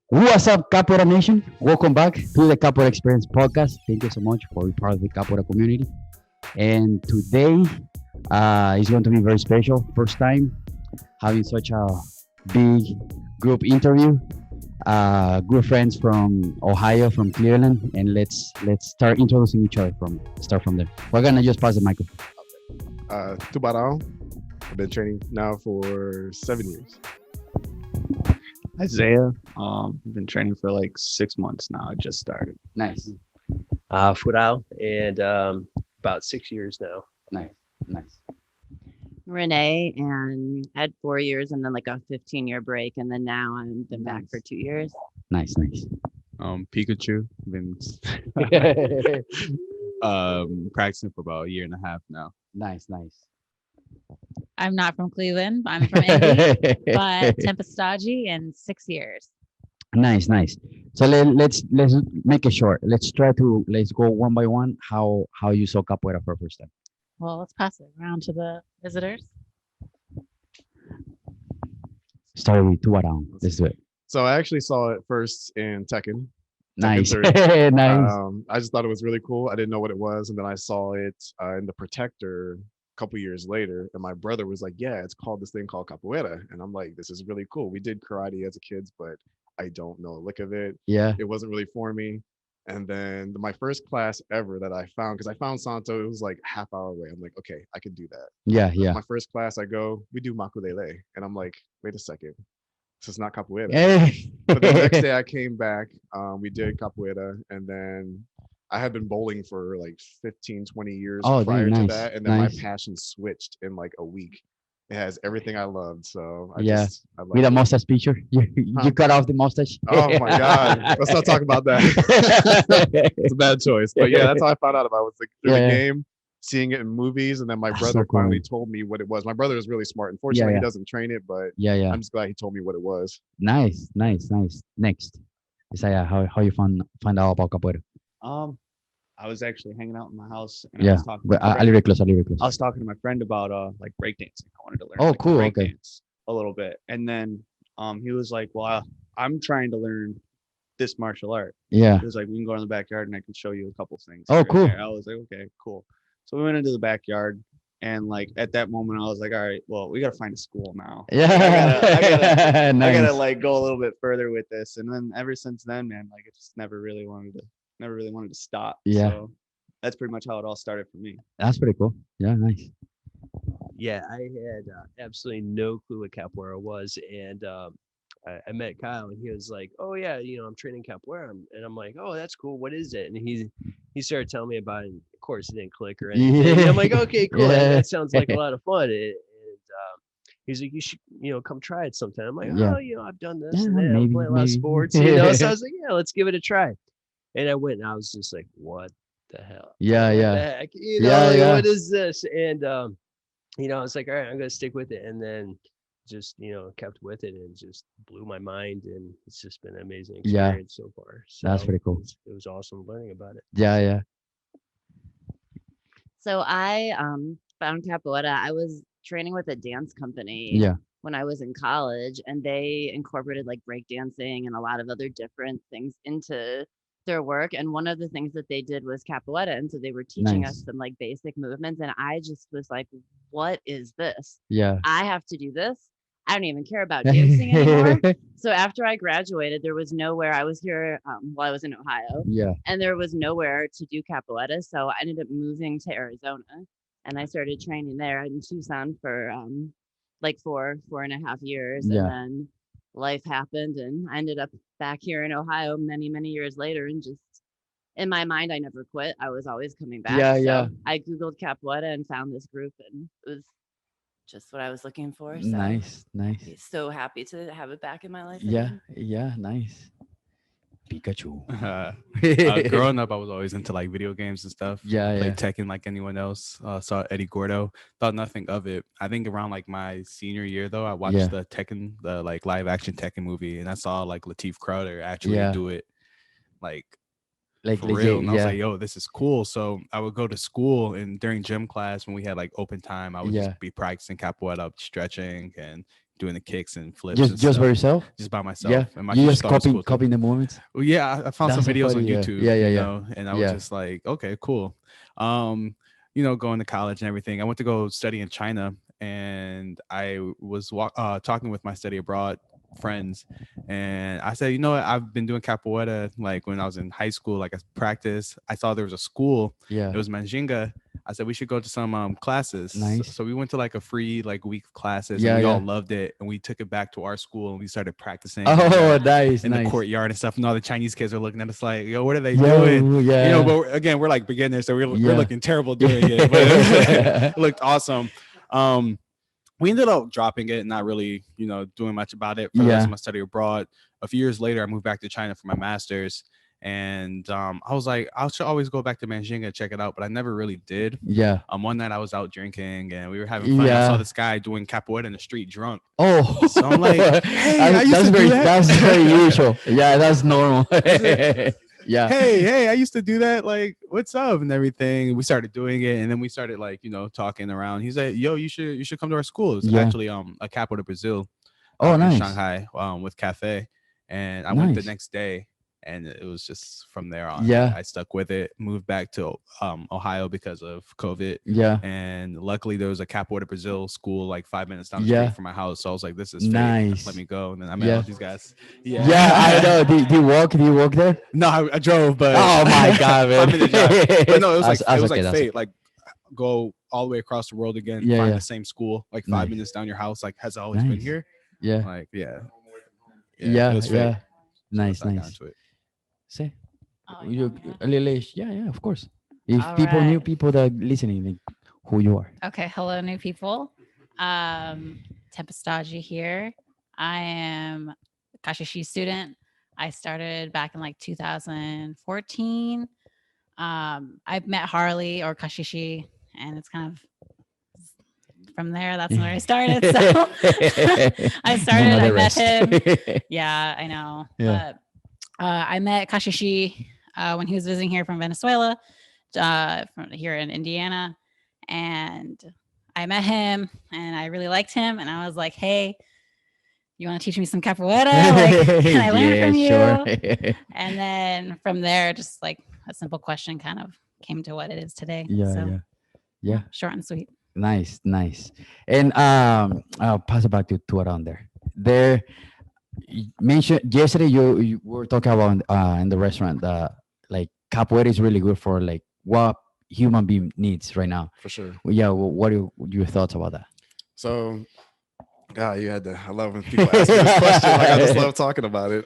What's up, Capoeira Nation? Welcome back to the Capoeira Experience podcast. Thank you so much for being part of the Capoeira community. And today is going to be very special. First time having such a big group interview. Good friends from Ohio, from Cleveland, and let's start introducing each other from there. We're gonna just pass the microphone. Tubarão. I've been training now for 7 years. Isaiah, I've been training for like 6 months now. I just started. Nice, Fural, and about 6 years now. nice, nice. Renee, and had 4 years and then like a 15-year break, and then now I've been back for 2 years. Nice, nice. Pikachu, been practicing for about a year and a half now. Nice, nice. I'm not from Cleveland. I'm from Indy, but Tempestagi in 6 years. Nice, nice. So let's make it short. Let's go one by one. How you saw capoeira for the first time? Well, let's pass it around to the visitors. Start with two around. Let's do it. So I actually saw it first in Tekken. Nice, Tekken 3. nice. I just thought it was really cool. I didn't know what it was, and then I saw it in the Protector a couple years later, and my brother was like, "Yeah, it's called this thing called capoeira," and I'm like, "This is really cool." We did karate as a kids, but I don't know a lick of it. Yeah, It wasn't really for me. And then my first class ever that I found, because I found Santo, it was like half hour away. I'm like, okay, I could do that. yeah, yeah. My first class, I go, we do makulele, and I'm like, wait a second, this is not capoeira. Hey. But the next day I came back, we did capoeira, and then I had been bowling for like 15, 20 years Oh, prior dude, to nice, that, and then nice. my passion switched in like a week. It has everything I loved, so Yeah. I With a love it. mustache picture, you Huh? cut off the mustache. Oh my god, let's not talk about that. It's a bad choice, but yeah, that's how I found out about it. Was like through Yeah. the game, seeing it in movies, and then my That's brother so cool. finally told me what it was. My brother is really smart. Unfortunately, yeah. he doesn't train it, but Yeah, yeah. I'm just glad he told me what it was. Nice, nice, nice. Next, Isaiah, how you find out about capoeira? I was actually hanging out in my house and I Yeah, was talking. but To my a friend- little bit close, a little bit close. I was talking to my friend about like breakdancing. I wanted to learn. Oh, like, cool, okay. breakdance a little bit, and then he was like, "Well, I'm trying to learn this martial art." Yeah. He was like, "We can go in the backyard and I can show you a couple things." Oh, here and cool. there." I was like, "Okay, cool." So we went into the backyard, and like at that moment, I was like, "All right, well, we gotta find a school now." Yeah. I Nice. gotta like go a little bit further with this, and then ever since then, man, like I just never really wanted to stop. Yeah. So that's pretty much how it all started for me. That's pretty cool. Yeah, nice. Yeah, I had absolutely no clue what capoeira was, and I met Kyle, and he was like, "Oh yeah, I'm training capoeira," and I'm like, "Oh, that's cool. What is it?" And he started telling me about it. And of course, it didn't click or anything. Yeah. And I'm like, "Okay, cool. Yeah. That sounds like a lot of fun." And he's like, "You should, come try it sometime." I'm like, Yeah. "Oh, I've done this Yeah, and that. I maybe, play a lot of maybe. sports, So I was like, "Yeah, let's give it a try." And I went, and I was just like, "What the hell? Yeah, What yeah. the heck? Yeah, Like, yeah. what is this?" And I was like, "All right, I'm gonna stick with it," and then just kept with it and just blew my mind, and it's just been an amazing Yeah. experience so far. That's So pretty cool. it was awesome learning about it. Yeah, yeah. So I found capoeira. I was training with a dance company Yeah. when I was in college, and they incorporated like breakdancing and a lot of other different things into their work. And one of the things that they did was capoeira, and so they were teaching us Nice. some like basic movements, and I just was like, "What is this? Yeah. I have to do this. I don't even care about dancing anymore." So after I graduated, there was nowhere. I was here while I was in Ohio, Yeah. and there was nowhere to do capoeira. So I ended up moving to Arizona, and I started training there in Tucson for like 4.5 years. Yeah. And then life happened, and I ended up back here in Ohio many, many years later. And just in my mind, I never quit. I was always coming back. Yeah, So yeah. I Googled capoeira and found this group, and it was just what I was looking for. So Nice, nice. I'm so happy to have it back in my life. Yeah, again. yeah, nice. Pikachu. Growing up, I was always into like video games and stuff. Yeah, yeah. Played Tekken like anyone else. Saw Eddie Gordo. Thought nothing of it. I think around like my senior year though, I watched Yeah. the Tekken, the like live action Tekken movie, and I saw like Lateef Crowder actually Yeah. do it, like Like for legit, real. And I was yeah. like, yo, this is cool. So I would go to school, and during gym class when we had like open time, I would Yeah. just be practicing capoeira, stretching and doing the kicks and flips. Just and just stuff, by yourself? just by myself. Yeah. And my You teacher just thought it was cool, too. copying the movements? Well, yeah, I found some That's videos on funny, yeah. YouTube. Yeah, yeah, you yeah. know, and I Yeah. was just like, okay, cool. Going to college and everything. I went to go study in China, and I was talking with my study abroad friends, and I said, you know what, I've been doing capoeira like when I was in high school, like I practice. I saw there was a school. Yeah. It was Manjinga. I said we should go to some classes. Nice. So we went to like a free like week of classes, Yeah, and we all yeah. loved it, and we took it back to our school and we started practicing. Oh, nice, in nice. the courtyard and stuff, and all the Chinese kids are looking at us like, yo, what are they Yo, doing? yeah. You know, but again, we're like beginners, so we're Yeah. looking terrible doing it, but it looked awesome. We ended up dropping it and not really, doing much about it for the rest Yeah. of my study abroad. A few years later, I moved back to China for my master's, and I was like, I should always go back to Manjinga and check it out, but I never really did. Yeah. One night I was out drinking and we were having fun. I Yeah. saw this guy doing capoeira in the street drunk. Oh, So I'm like, hey, I used that's to do very that. that's very usual. Yeah, that's normal. Yeah. hey, I used to do that. Like, what's up and everything. We started doing it, and then we started like, talking around. He's like, yo, you should come to our school. It's Yeah. actually a Capoeira Brazil. Oh, in nice. Shanghai, with Cafe, and I went the Nice. next day, and it was just from there on. Yeah. I stuck with it. Moved back to Ohio because of COVID. Yeah. And luckily there was a Capoeira Brazil school like 5 minutes down the Yeah. street from my house. So I was like, this is fate. Nice. Let me go. And then I met Yeah. all these guys. Yeah, I know. Do you walk there? No, I drove, but Oh my god, man. 5 minute drive. But no, it was like That's it was okay, like that's fate. Like go all the way across the world again, Yeah, find yeah. the same school, like 5 Nice. minutes down your house. Like, has it always been Nice. here? Yeah. Like, yeah. Yeah. it was fate. Yeah. So Nice, that's how I got nice. into it. See? Oh, You yeah. a little age. Yeah, of course. If All people new right. people that are listening, like, who you are. Okay, hello, new people. Tempestaji here. I am a Caxixi student. I started back in like 2014. I've met Harley or Caxixi, and it's kind of from there. That's where I started. So I started. I met him. Yeah, I know. Yeah. But I met Caxixi when he was visiting here from Venezuela, from here in Indiana, and I met him, and I really liked him, and I was like, "Hey, you want to teach me some capoeira? Like, can I learn from you?" Sure. And then from there, just like a simple question, kind of came to what it is today. Yeah, So, yeah. short and sweet. Nice. And I'll pass it back to around there. There, you mentioned yesterday you were talking about in the restaurant like capoeira is really good for like what human being needs right now. For sure. Yeah. What are your thoughts about that? So, God, you had to. I love when people ask me this question. Like, I just love talking about it.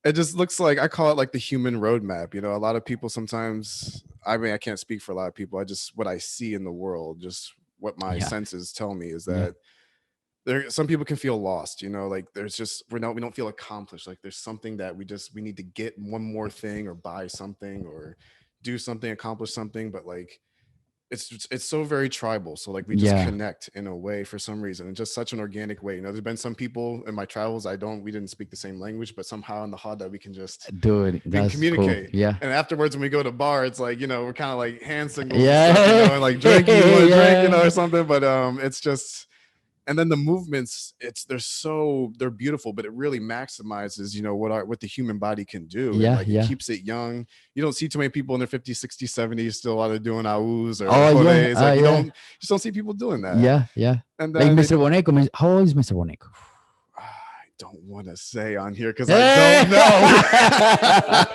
It just looks like I call it like the human roadmap. A lot of people sometimes. I mean, I can't speak for a lot of people. What I see in the world, just what my Yeah. senses tell me is Yeah. that there. Some people can feel lost. Like there's just we don't feel accomplished. Like there's something that we need to get one more thing or buy something or do something, accomplish something, but like. It's so very tribal. So like we just Yeah. connect in a way for some reason, and just such an organic way. There's been some people in my travels we didn't speak the same language, but somehow in the hot that we can just Dude, that's communicate. cool. Yeah. and afterwards when we go to bar, it's like, we're kind of like hand signals Yeah. and stuff, and like drink, you want to Yeah. drink, or something. But it's just, and then the movements, they're beautiful, but it really maximizes, what the human body can do. And, Yeah, like yeah. it keeps it young. You don't see too many people in their 50s, 60s, 70s still out there doing AUs or Oh, yeah. Like you Yeah. just don't see people doing that. Yeah. And Like then Mr. Boneco. How old is Mr. Boneco? I don't want to say on here because I don't know. I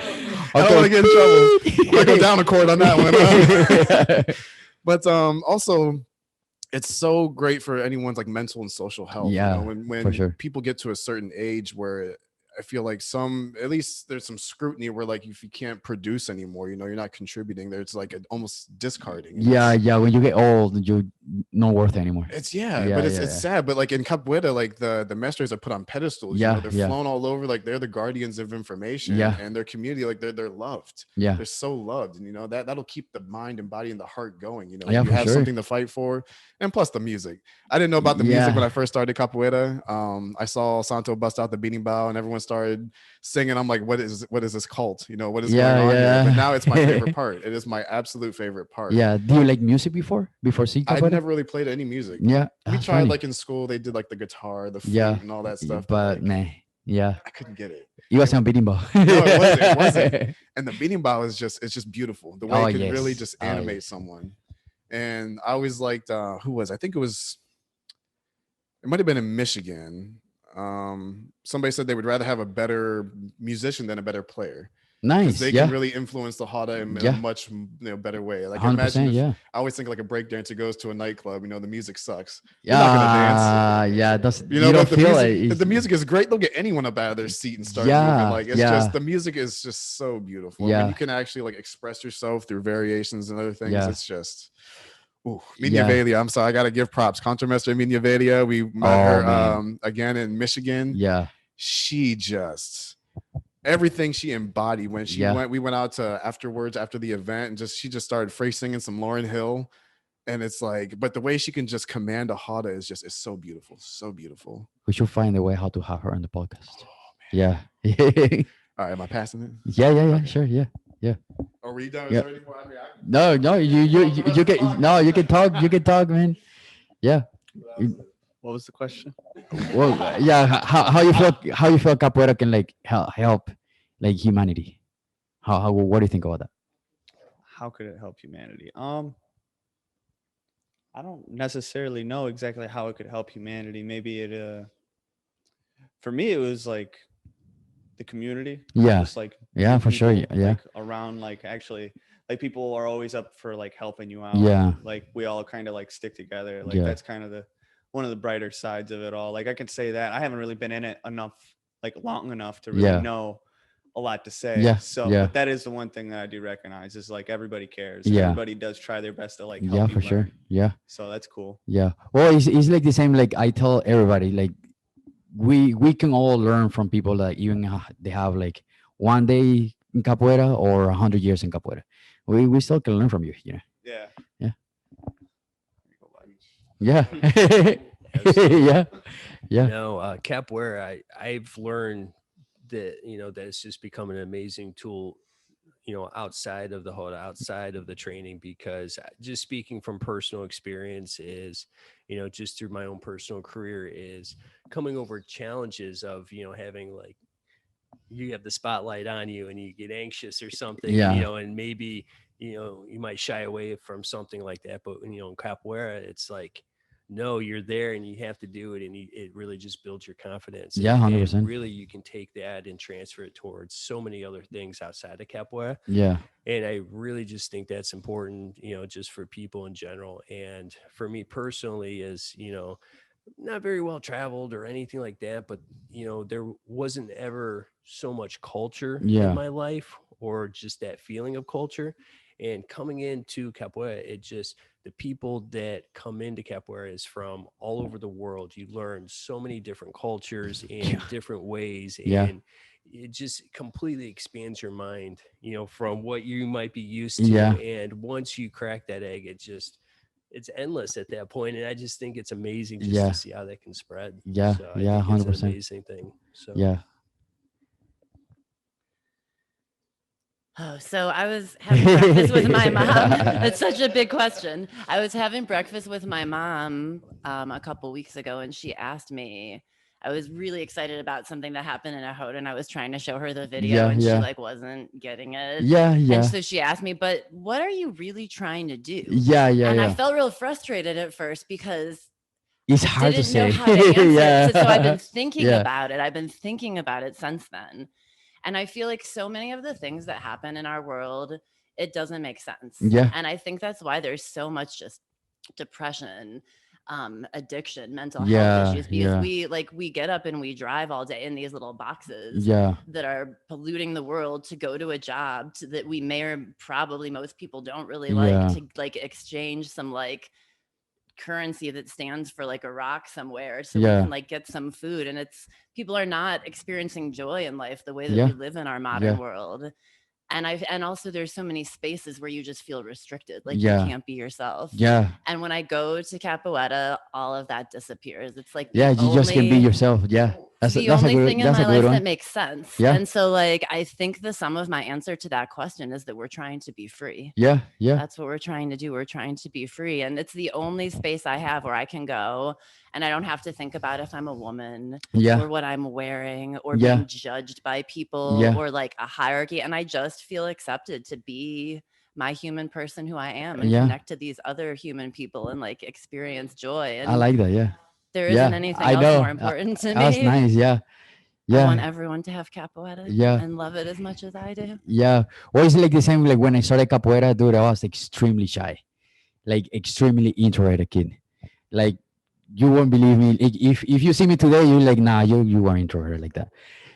don't want to get in trouble. I go down the court on that one. But also, it's so great for anyone's like mental and social health. Yeah, when for sure. people get to a certain age where I feel like at least there's some scrutiny where like if you can't produce anymore, you're not contributing. There's like almost discarding. Yeah. When you get old, you're not worth it anymore. It's Yeah, but it's yeah. sad. But like in Capoeira, like the masters are put on pedestals. Yeah, they're yeah. flown all over. Like they're the guardians of information. Yeah. And their community, like they're loved. Yeah. They're so loved, and that'll keep the mind and body and the heart going. Yeah, you for have sure. something to fight for, and plus the music. I didn't know about the Yeah. music when I first started Capoeira. I saw Santo bust out the beating bow, and everyone's started singing. I'm like, what is this cult? You know, what is Yeah, going on yeah. here? But now it's my favorite part. It is my absolute favorite part. Yeah. Do you like music before seeing I capoeira? never really played any music. Yeah. We That's tried funny. like in school, they did like the guitar, the flute, Yeah. and all that stuff. But like, nah. Yeah. I couldn't get it. You was on beating ball. No, it wasn't. It wasn't. And the beating bow is it's just beautiful. The way Oh, it can really yes. just Oh, animate yes. someone. And I always liked who was, I think it might have been in Michigan. Somebody said they would rather have a better musician than a better player. Nice. They Yeah. can really influence the Hada in Yeah. a much better way. Like 100%. imagine if, Yeah. I always think like a breakdancer goes to a nightclub, the music sucks. You're not gonna dance. Yeah. That's You know, don't but feel if it. the music is great, they'll get anyone up out of their seat and start Yeah, moving. Like it's yeah. just the music is just so beautiful. Yeah. When you can actually like express yourself through variations and other things, Yeah. it's just Minya Velia. I'm sorry, I gotta give props. Contramestre Minya Velia. We met Oh, her man. again in Michigan. Yeah. She just everything she embodied when she Yeah. we went out to afterwards after the event and she just started free singing some Lauryn Hill. And it's like, but the way she can just command a Hada is so beautiful. So beautiful. We should find a way how to have her on the podcast. Yeah. All right, am I passing it? Yeah. Sure. Yeah. Are we done? Yeah. Is there any more? I mean, No, you can talk, man. Yeah. What was the question? Well, yeah. How you feel capoeira can like help like humanity? How what do you think about that? How could it help humanity? I don't necessarily know exactly how it could help humanity. Maybe it for me it was like the community. Yeah. Just like Yeah, for sure. people, Yeah. like around, like actually like people are always up for like helping you out. Yeah. Like we all kind of like stick together. Like Yeah. that's kind of one of the brighter sides of it all. Like I can say that I haven't really been in it enough, like long enough to really Yeah. know a lot to say. Yeah, So yeah. but that is the one thing that I do recognize is like everybody cares. Yeah. Everybody does try their best to like help Yeah, you for sure. learn. Yeah. So that's cool. Yeah. Well, it's like the same. Like I tell everybody, like we can all learn from people that even they have like one day in capoeira or 100 years in capoeira. We still can learn from you. You know. Yeah. Yeah. Yeah. Yeah. No, capoeira, I've learned that, that it's just become an amazing tool, outside of the Hoda, outside of the training, because just speaking from personal experience is, just through my own personal career is coming over challenges of, having like, you have the spotlight on you and you get anxious or something, Yeah. and maybe, you might shy away from something like that. But, in capoeira, it's like, no, you're there and you have to do it. And it really just builds your confidence. Yeah, And 100%. really, you can take that and transfer it towards so many other things outside of capoeira. Yeah. And I really just think that's important, just for people in general. And for me personally is, not very well traveled or anything like that, but, there wasn't ever so much culture Yeah. in my life or just that feeling of culture. And coming into capoeira, the people that come into capoeira is from all over the world. You learn so many different cultures in different ways. Yeah. And it just completely expands your mind, from what you might be used to. Yeah. And once you crack that egg, it's endless at that point. And I just think it's amazing just Yeah. to see how that can spread. Yeah. So I Yeah. think it's an 100%. amazing thing. So Yeah. Oh, so I was having breakfast with my mom. It's such a big question. I was having breakfast with my mom a couple weeks ago, and she asked me. I was really excited about something that happened in a Hoda, and I was trying to show her the video, Yeah, and yeah. she like wasn't getting it. Yeah. Yeah. And so she asked me, "But what are you really trying to do?" Yeah. Yeah. And I Yeah. felt real frustrated at first because It's I hard to didn't know say. how to answer Yeah. it. So I've been thinking Yeah. about it. I've been thinking about it since then. And I feel like so many of the things that happen in our world, it doesn't make sense. Yeah. And I think that's why there's so much just depression, addiction, mental Yeah, health issues, because yeah. we get up and we drive all day in these little boxes Yeah. that are polluting the world to go to a job that we may or probably most people don't really like, Yeah. to like exchange some like currency that stands for like a rock somewhere so Yeah. we can like get some food. And it's people are not experiencing joy in life the way that Yeah. we live in our modern Yeah. world. And also there's so many spaces where you just feel restricted, like Yeah. you can't be yourself. Yeah. And when I go to Capoeira, all of that disappears. It's like Yeah. the You just can be only- yourself. Yeah. It's the that's a only good thing in that's a my good life one. that makes sense. Yeah. And so like I think the sum of my answer to that question is that we're trying to be free. Yeah, yeah, That's what we're trying to do. We're trying to be free. And it's the only space I have where I can go and I don't have to think about if I'm a woman yeah, or what I'm wearing or Yeah. being judged by people Yeah. or like a hierarchy. And I just feel accepted to be my human person who I am and Yeah. connect to these other human people and like experience joy. I And like that. Yeah, there yeah. isn't anything I else know. more important to That's me. nice. Yeah, I want yeah, everyone to have capoeira yeah, and love it as much as I do. yeah. Or it's like the same. Like when I started capoeira, dude, I was extremely shy, like extremely introverted kid. Like you won't believe me. Like, if you see me today, you're like, nah, you are introverted like that.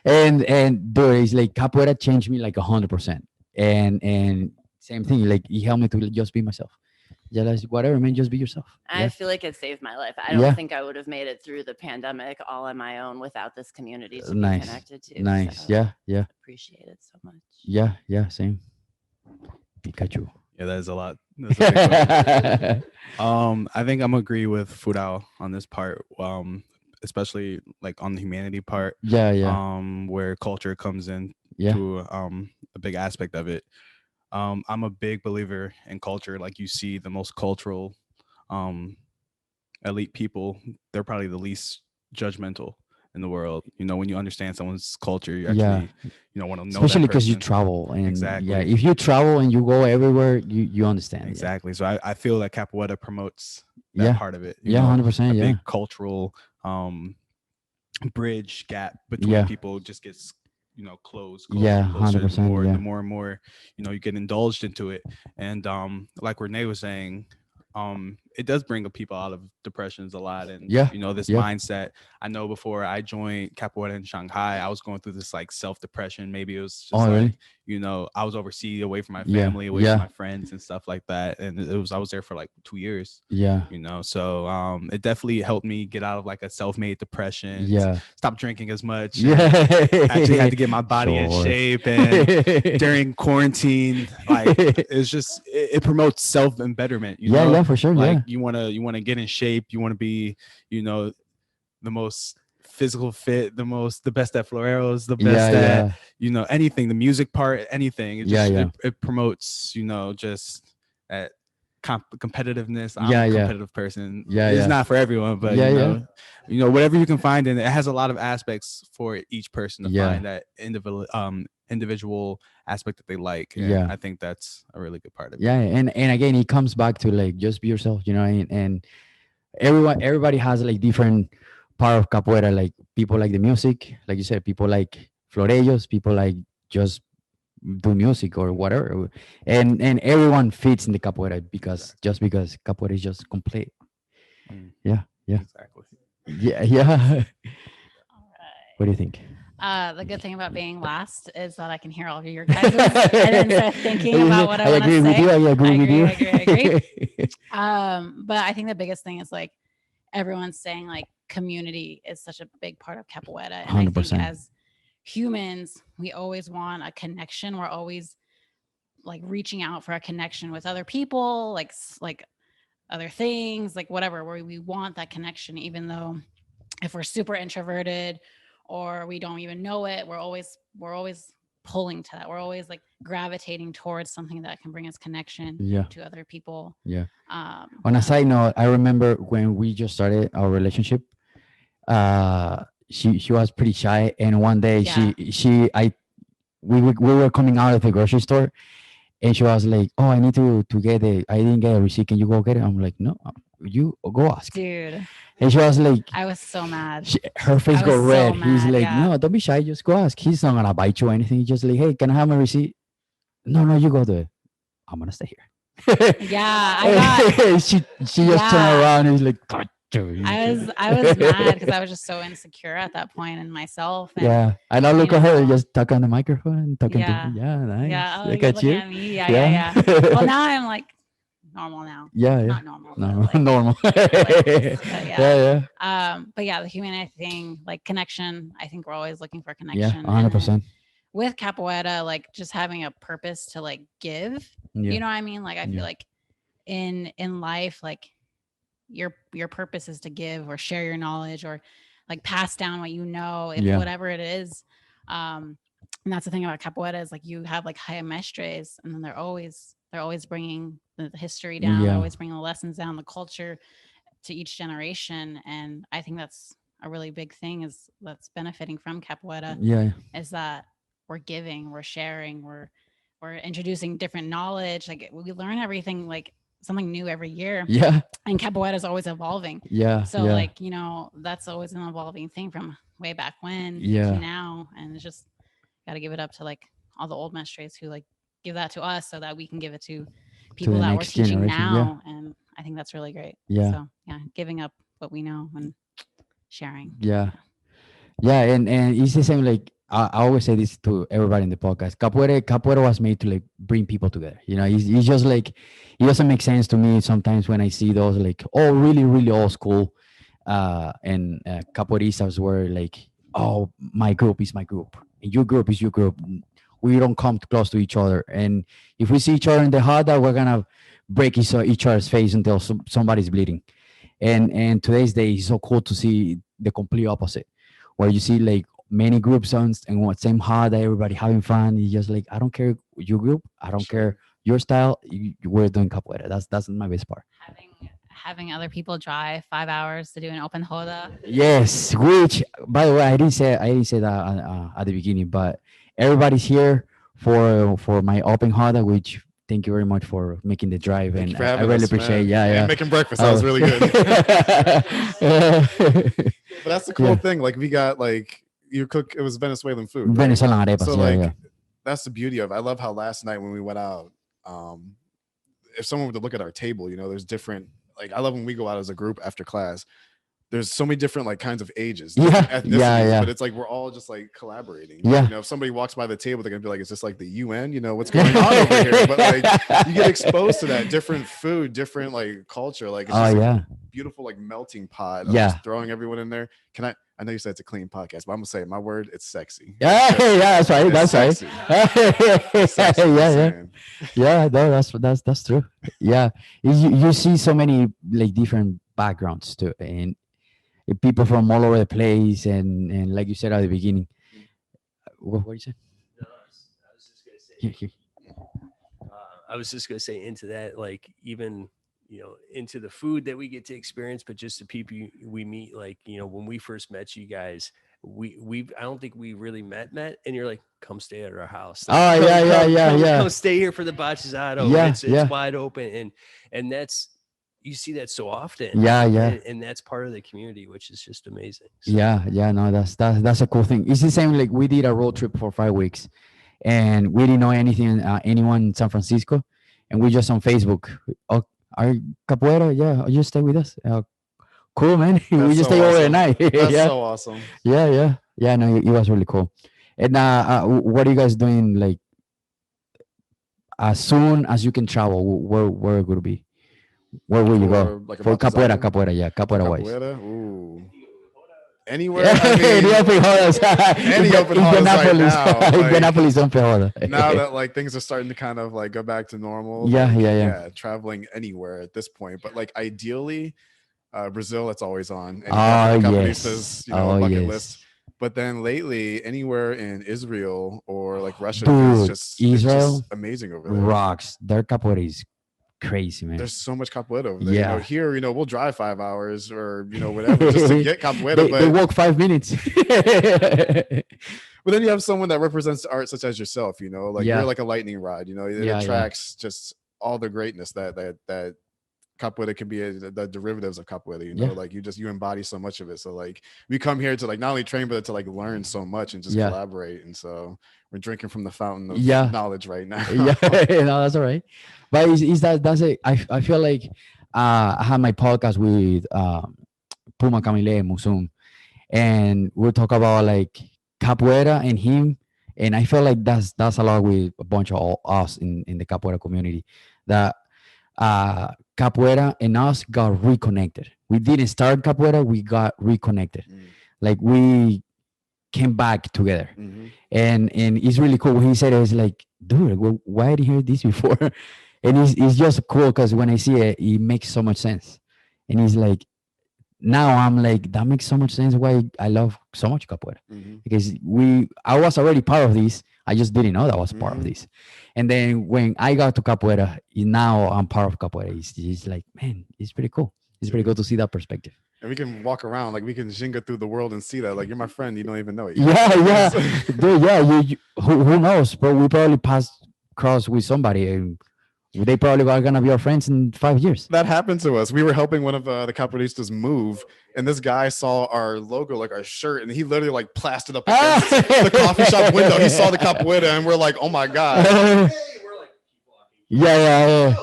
And dude, it's like capoeira changed me like 100%. And same thing, like it helped me to just be myself. Yeah, like, whatever, man, just be yourself. I Yeah, feel like it saved my life. I Yeah. don't think I would have made it through the pandemic all on my own without this community to be Nice. connected to. Nice. So Yeah, yeah, appreciate it so much. yeah, yeah. Same. Pikachu. Yeah, that is a lot. That's a big one. I think I'm gonna agree with Fudao on this part. Especially like on the humanity part. Yeah, yeah, Where culture comes in yeah, to a big aspect of it. I'm a big believer in culture. Like you see the most cultural elite people, they're probably the least judgmental in the world. You know, when you understand someone's culture, you Yeah. actually, want to know especially that because you person. travel and Exactly. yeah, if you travel and you go everywhere, you understand. Exactly. So I feel that capoeira promotes that Yeah. part of it. Yeah, 100%. A Yeah, big cultural bridge gap between Yeah. people just gets closed, Yeah, closer, 100%, more yeah. the more and more you get indulged into it. And like Renee was saying, it does bring people out of depressions a lot. And Yeah, this yeah. mindset. I know before I joined capoeira in Shanghai, I was going through this like self-depression. Maybe it was just Oh, really? I was overseas, away from my Yeah, family, away yeah. from my friends and stuff like that. And I was there for like 2 years. Yeah, So it definitely helped me get out of like a self-made depression. yeah, Stop drinking as much. yeah. Actually had to get my body in Sure. shape. And during quarantine, like it's just it promotes self-embetterment. Yeah, yeah, for sure. Like Yeah, you want to get in shape. You want to be the most physical fit, the best at floreros, the best yeah, at anything, the music part, anything. It Yeah, just yeah. It promotes just that competitiveness. I'm Yeah, a yeah. competitive person. Yeah, It's yeah. not for everyone, but Yeah, whatever you can find, and it has a lot of aspects for each person to Yeah. find that individual aspect that they like. And Yeah. I think that's a really good part of it. yeah. And again, it comes back to like just be yourself, and everybody has like different part of capoeira. Like people like the music, like you said, people like florellos, people like just do music or whatever, and everyone fits in the capoeira because capoeira is just complete. Mm. Yeah, yeah, Exactly. yeah, yeah. All right. What do you think? The good thing about being last is that I can hear all of your guys and then thinking about what I want to agree with say. you. I agree with you. I agree. But I think the biggest thing is like everyone's saying like community is such a big part of capoeira. And I think 100%. as humans, we always want a connection. We're always like reaching out for a connection with other people, like other things, like whatever, where we want that connection, even though if we're super introverted or we don't even know it, we're always pulling to that. We're always like gravitating towards something that can bring us connection Yeah. to other people. Yeah. On a side note, I remember when we just started our relationship, she was pretty shy, and one day Yeah. we were coming out of the grocery store, and she was like, "Oh, I need to get I didn't get a receipt. Can you go get it?" I'm like, "No, you go ask." Dude, And she was like, I was so mad. her face I got was so red. He's mad, like, yeah. "No, don't be shy. Just go ask. He's not gonna bite you or anything. He's just like, hey, can I have my receipt?" No, you go do it. I'm gonna stay here. Yeah, I got. she just turned around and was like, "God, dude." I was mad because I was just so insecure at that point in myself. And, Yeah, and I look you at her know, just talk on the microphone, talking Yeah. to me. Yeah, nice. Yeah, oh, Look you're at looking you. at me. Yeah. Well, now I'm like normal now. Yeah, yeah. Not normal. No, But like, normal. but yeah. yeah. But yeah, the humanity thing, like connection. I think we're always looking for Yeah, connection. 100%. With capoeira, like just having a purpose to like give. Yeah. You know what I mean? Like I Yeah. feel like in life, like your purpose is to give or share your knowledge or like pass down what you know, if Yeah. whatever it is. And that's the thing about capoeira is like you have like high mestres, and then they're always bringing the history down. They're Yeah. always bringing the lessons down, the culture to each generation. And I think that's a really big thing is that's benefiting from capoeira Yeah. is that we're giving, we're sharing, we're introducing different knowledge. Like we learn everything, like something new every year, Yeah. and capoeira is always evolving. Yeah. So Yeah. like, that's always an evolving thing from way back when Yeah. to now. And it's just got to give it up to like all the old mestres who like give that to us so that we can give it to people the that we're next teaching generation, yeah. now. And I think that's really great. Yeah. So yeah, giving up what we know and sharing. Yeah. Yeah, and it's the same. Like I always say this to everybody in the podcast. Capoeira was made to like bring people together. It's just like it doesn't make sense to me sometimes when I see those like really really old school and capoeiristas were like, oh, my group is my group and your group is your group. We don't come close to each other, and if we see each other in the hada, we're gonna break each other's face until somebody's bleeding. And today's day is so cool to see the complete opposite, where you see like many groups on and what same hard, everybody having fun. It's just like I don't care your group, I don't care your style. We're doing capoeira. That's my best part. Having other people drive 5 hours to do an open hoda. Yes, which by the way, I didn't say that at the beginning, but everybody's here for my open hoda, which. Thank you very much for making the drive, Thank you and for I having really us, appreciate. man. Yeah, And making breakfast. That was really good. But that's the cool Yeah. thing. Like we got like you cook. It was Venezuelan food. Right? Venezuelan arepas. So Yeah, like yeah. that's the beauty of it. I love how last night when we went out, if someone were to look at our table, there's different. Like I love when we go out as a group after class. There's so many different like kinds of ages, Yeah, different ethnicities, yeah. but it's like we're all just like collaborating. Yeah. If somebody walks by the table, they're gonna be like, "Is this like the UN? What's going on over here?" But like you get exposed to that different food, different like culture. Like it's just like a beautiful like melting pot of just throwing everyone in there. I know you said it's a clean podcast, but I'm gonna say my word, it's sexy. Yeah, that's right. It's That's right. sexy, Yeah. No, that's true. Yeah, you see so many like different backgrounds too, and people from all over the place, and like you said at the beginning, what you said? No, I was just gonna say. Here. I was just gonna say into that, like even into the food that we get to experience, but just the people we meet. Like when we first met you guys, I don't think we really met, and you're like, come stay at our house. Like, come stay here for the bachillerato. Yeah, it's wide open, and that's. You see that so often. Yeah. And that's part of the community, which is just amazing. So. Yeah. No, that's a cool thing. It's the same. Like we did a road trip for 5 weeks, and we didn't know anyone in San Francisco, and we just on Facebook. Oh, are capoeira? Yeah, you stay with us. Cool, man. We just stay overnight. That's so awesome. Yeah. No, it was really cool. And what are you guys doing? Like as soon as you can travel, where would it be? Where will you go? Like For capoeira, yeah, capoeira wise. Ooh. Anywhere. I mean, any open hodas right now. Like, Indianapolis open hoda. Now that like things are starting to kind of like go back to normal. Yeah. Traveling anywhere at this point, but like ideally, Brazil. That's always on. Yes. Bucket list. But then lately, anywhere in Israel or like Russia, Dude, it's Israel just amazing over there. Rocks. Their capoeira is crazy, man. There's so much capoeira over there. Yeah. Here, we'll drive 5 hours or whatever just to get capoeira. They walk 5 minutes. But then you have someone that represents art, such as yourself. You're like a lightning rod. It attracts just all the greatness that capoeira can be the derivatives of capoeira. Like you embody so much of it. So like we come here to like not only train but to like learn so much and just collaborate. And so we're drinking from the fountain of knowledge right now. No, that's all right. But that's it. I feel like I had my podcast with Puma Camille Musum, and we'll talk about like capoeira and him. And I feel like that's a lot with a bunch of us in the capoeira community, that capoeira and us got reconnected. We didn't start capoeira, we got reconnected. Like we came back together. And it's really cool. What he said is like, dude, why didn't I hear this before? And it's just cool because when I see it, it makes so much sense. And he's like, now I'm like, that makes so much sense why I love so much capoeira. Mhm. Because I was already part of this. I just didn't know that I was part of Mhm. this. And then when I got to capoeira, now I'm part of capoeira. It's like, man, it's pretty cool. It's pretty cool to see that perspective. And we can walk around, like we can jinga through the world and see that. Like you're my friend, you don't even know it. Yeah, yeah, It's- dude, yeah. Who knows? But we probably passed cross with somebody, and they probably are gonna be our friends in 5 years. that happened to us. We were helping one of the Capoeiristas move, and this guy saw our logo, like our shirt, and he literally like plastered up against the coffee shop window. He saw the capoeira, and we're like, "Oh my god!" Yeah.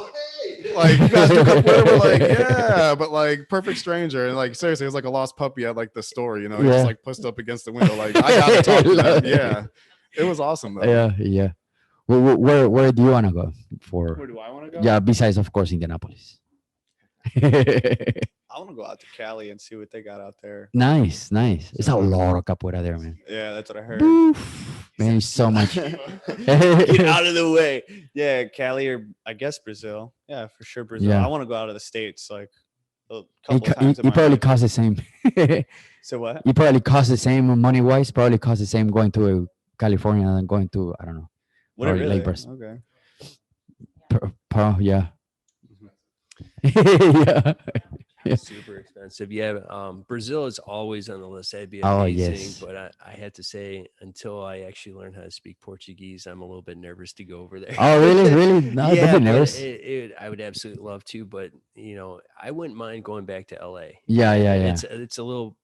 Like, you guys do capoeira? We're like, "Yeah," but like perfect stranger, and like seriously, it was like a lost puppy at like the store. You know, he Yeah. just like pushed up against the window. Like, I gotta talk to them. Yeah, it was awesome though. Yeah. Where do you wanna go for? Where do I want to go? Yeah, besides of course Indianapolis. I want to go out to Cali and see what they got out there. Nice. It's a lot of capoeira there, man. Yeah, that's what I heard. Oof, man, so much. Get out of the way. Yeah, Cali or I guess Brazil. Yeah, for sure Brazil. Yeah. I want to go out of the States like a It, couple co- times. it, it probably costs the same. So what? It probably costs the same money wise. Probably costs the same going to California than going to, I don't know. What Probably really? Lakers. Okay. Yeah. Yeah. Super expensive. Yeah, Brazil is always on the list. That'd be Oh, amazing. yes. But I had to say, until I actually learn how to speak Portuguese, I'm a little bit nervous to go over there. Oh, really? No, yeah, don't be but nervous. I would absolutely love to, but I wouldn't mind going back to LA. Yeah. It's a little,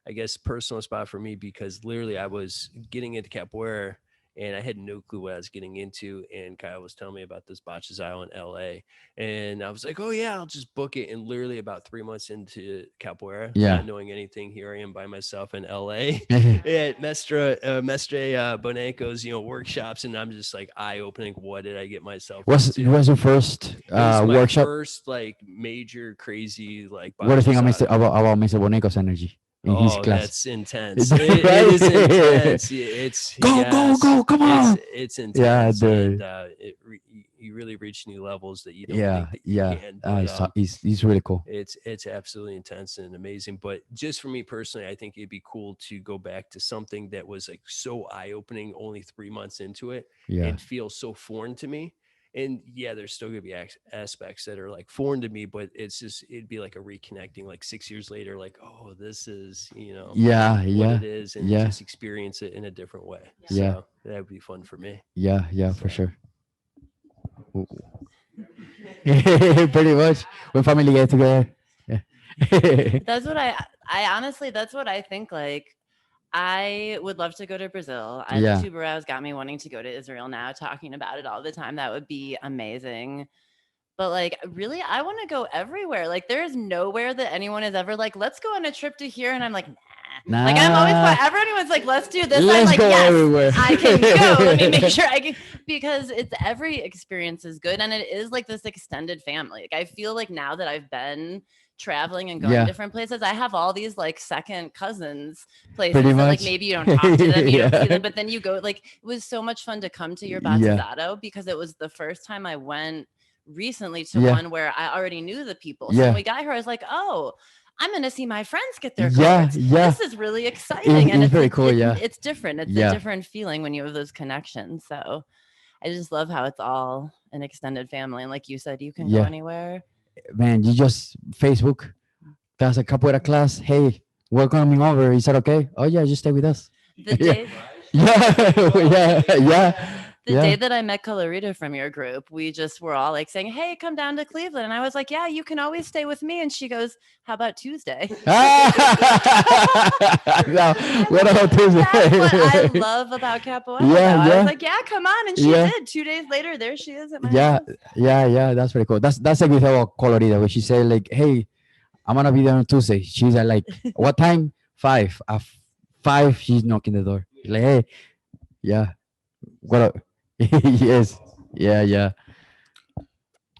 I guess, personal spot for me because literally I was getting into capoeira and I had no clue what I was getting into. And Kyle was telling me about this Botches Isle in LA. And I was like, oh yeah, I'll just book it. And literally about 3 months into capoeira, Yeah. not knowing anything, here I am by myself in LA Yeah. at Mestre Boneco's, workshops. And I'm just like eye-opening. What did I get myself Was into? your first It was my workshop? first like major crazy like What do you think Botches Isle. about Mr. Boneco's energy in his Oh, class? that's intense. Is that It right? is intense. It's Go, come on. It's Yeah, intense. dude. And you really reach new levels that you don't Yeah. think that you can. But, He's really cool. it's absolutely intense and amazing. But just for me personally, I think it'd be cool to go back to something that was like so eye-opening only 3 months into it Yeah. and feels so foreign to me. And yeah, there's still gonna be aspects that are like foreign to me, but it'd be like a reconnecting like 6 years later, like, oh, this is, Yeah. what it is, and yeah. just experience it in a different way. Yeah. So that would be fun for me. Yeah, for sure. Pretty much when family get together. Yeah. That's what I honestly, that's what I think. Like, I would love to go to Brazil. Yeah. The Tuberows got me wanting to go to Israel now, talking about it all the time. That would be amazing. But like, really, I want to go everywhere. Like, there is nowhere that anyone is ever like, let's go on a trip to here. And I'm like, nah. Like, I'm always, everyone's like, let's do this. I'm Let's like, go yes, everywhere. I can go. Let me make sure I can, because it's every experience is good. And it is like this extended family. Like, I feel like now that I've been traveling and going Yeah. different places, I have all these like second cousins places Pretty that like much. maybe you don't talk to them, you don't Yeah. see them, but then you go. Like, it was so much fun to come to your Battizado because it was the first time I went recently to Yeah. one where I already knew the people. So Yeah. when we got here, I was like, oh, I'm gonna see my friends get their Yeah, cards. yeah. This is really exciting. It's very cool, yeah. It's different. It's Yeah. a different feeling when you have those connections. So I just love how it's all an extended family. And like you said, you can go Yeah. anywhere. Man, you just Facebook. That's a capoeira class. Hey, we're coming over. Is that okay? Oh yeah, just stay with us. The Yeah. day Yeah. The Yeah. day that I met Colorita from your group, we just were all like saying, hey, come down to Cleveland. And I was like, yeah, you can always stay with me. And she goes, how about Tuesday? No, what about Tuesday? That's what I love about Capoeira. Yeah, though. I yeah. was like, yeah, come on. And she Yeah. did. 2 days later, there she is at my Yeah, house. yeah, that's pretty cool. That's like with our Colorida, where she said like, "Hey, I'm gonna be there on Tuesday." She's like, "What time?" 5. At 5, she's knocking the door. Like, hey, yeah, what up? Yes, yeah.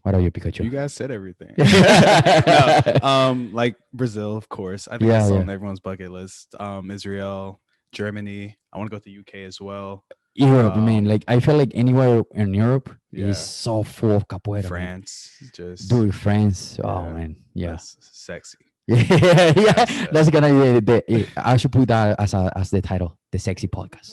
What are you, Pikachu? You guys said everything. Yeah. Like Brazil, of course. I think Yeah, that's yeah. on everyone's bucket list. Israel, Germany. I want to go to UK as well. Europe, man. Like I feel like anywhere in Europe Yeah. is so full of capoeira. man. France, just Dude, France. Oh Yeah. man, yeah. that's sexy. Yeah, Yes, that's gonna be I should put that as the title, the sexy podcast.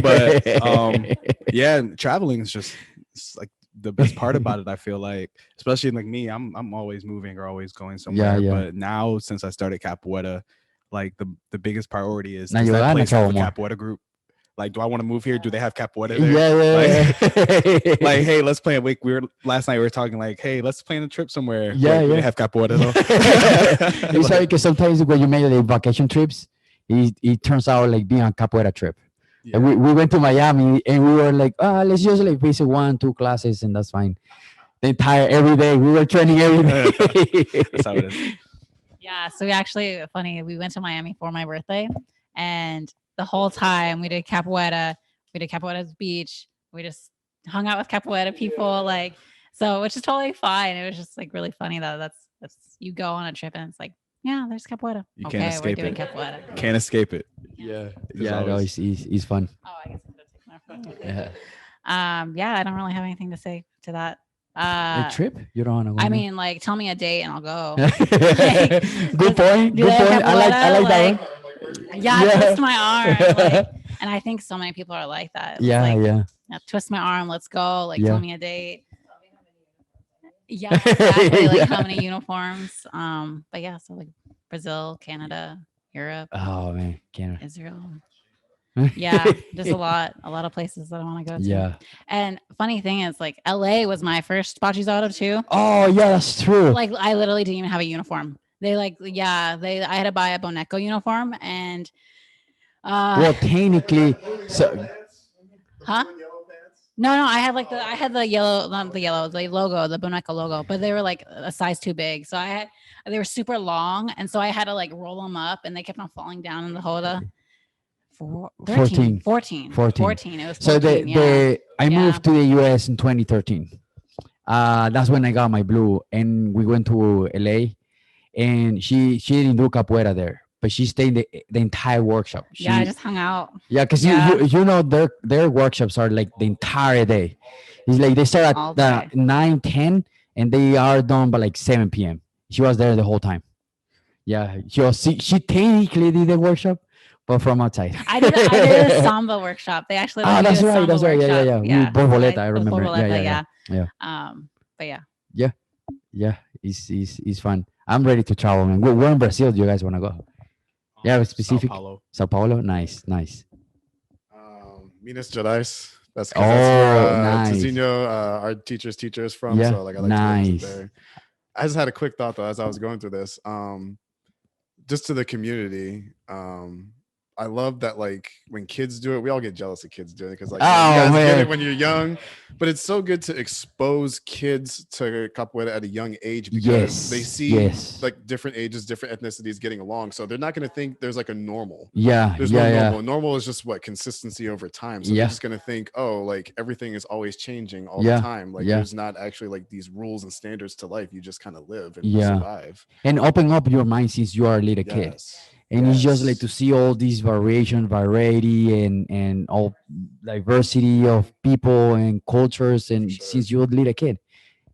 But yeah, traveling is just it's like the best part about it. I feel like, especially like me, I'm always moving or always going somewhere. yeah. But now since I started Capoeira, like the biggest priority is Now does you that gotta place have a travel more. Capoeira group? Like, do I want to move here? Do they have Capoeira there? Yeah. Like, hey, let's plan. Like, last night we were talking like, hey, let's plan a trip somewhere. Yeah, Wait, do yeah. they have Capoeira though? It's like 'cause sometimes when you make the vacation trips, it turns out like being a capoeira trip. Yeah. And we went to Miami and we were like, let's just like visit 1, 2 classes and that's fine. The entire every day we were training every day. That's how it is. Yeah. So we actually, funny, we went to Miami for my birthday, and the whole time we did capoeira. We did capoeira's beach. We just hung out with capoeira people, like, so, which is totally fine. It was just like really funny that that's you go on a trip and it's like, yeah, there's capoeira. You Okay, can't we're escape doing it. capoeira. Can't escape it. Yeah, There's yeah, no, always- it's fun. Oh, I guess I'm gonna take my phone. Yeah. Yeah, I don't really have anything to say to that. A trip? You don't want to go? I now? mean, like, tell me a date and I'll go. Good point. Do Good they have point. I like capoeira? that Like, one. Yeah, Yeah. twist my arm. Like, and I think so many people are like that. It's Yeah, like, yeah. yeah, twist my arm, let's go. Like, Yeah. tell me a date. Yeah, exactly. Like Yeah. how many uniforms? But yeah, so like Brazil, Canada, Europe, Oh man, Canada. Israel. Yeah, there's a lot of places that I want to go to. Yeah. And funny thing is, like, LA was my first Bachizado too. Oh yeah, that's true. Like, I literally didn't even have a uniform. They like, yeah, I had to buy a Boneco uniform, and Well, technically, so huh? No, I had the yellow, not the yellow, the logo, the Boneco logo, but they were like a size too big. So they were super long, and so I had to like roll them up, and they kept on falling down in the hoda. 14. 14. 14. It was 14, So I Yeah. moved to the US in 2013. That's when I got my blue, and we went to LA, and she didn't do capoeira there, but she stayed the entire workshop. Yeah, I just hung out. Yeah, because Yeah. you know their workshops are like the entire day. It's like they start All at day. 9, 10, and they are done by like 7 p.m. She was there the whole time. Yeah, she technically did the workshop, but from outside. I did a samba workshop. They actually let me that's do a right. samba That's right. Yeah, workshop. yeah. With Borboleta, I with remember. Borboleta, Yeah. But yeah. Yeah, it's fun. I'm ready to travel, man. Where in Brazil do you guys want to go? Yeah, specific. Sao Paulo. Sao Paulo. Nice. Minas Gerais. That's Oh, where nice. Tizinho, our teacher's teacher is from. Yeah, So like I like to visit nice. there. I just had a quick thought though as I was going through this. Just to the community. I love that like when kids do it, we all get jealous of kids doing it because like you guys get man. it when you're young, but it's so good to expose kids to capoeira at a young age because they see like different ages, different ethnicities getting along. So they're not going to think there's like a normal. Yeah, There's yeah, no yeah. normal. Normal is just what consistency over time. So Yeah. they're just going to think, oh, like everything is always changing all Yeah, the time. Like yeah. there's not actually like these rules and standards to life. You just kind of live and Yeah. survive. And open up your mind since you are a little kid. Yes. And it's just like Yes. to see all these variety and all diversity of people and cultures and Sure. since you're a little kid.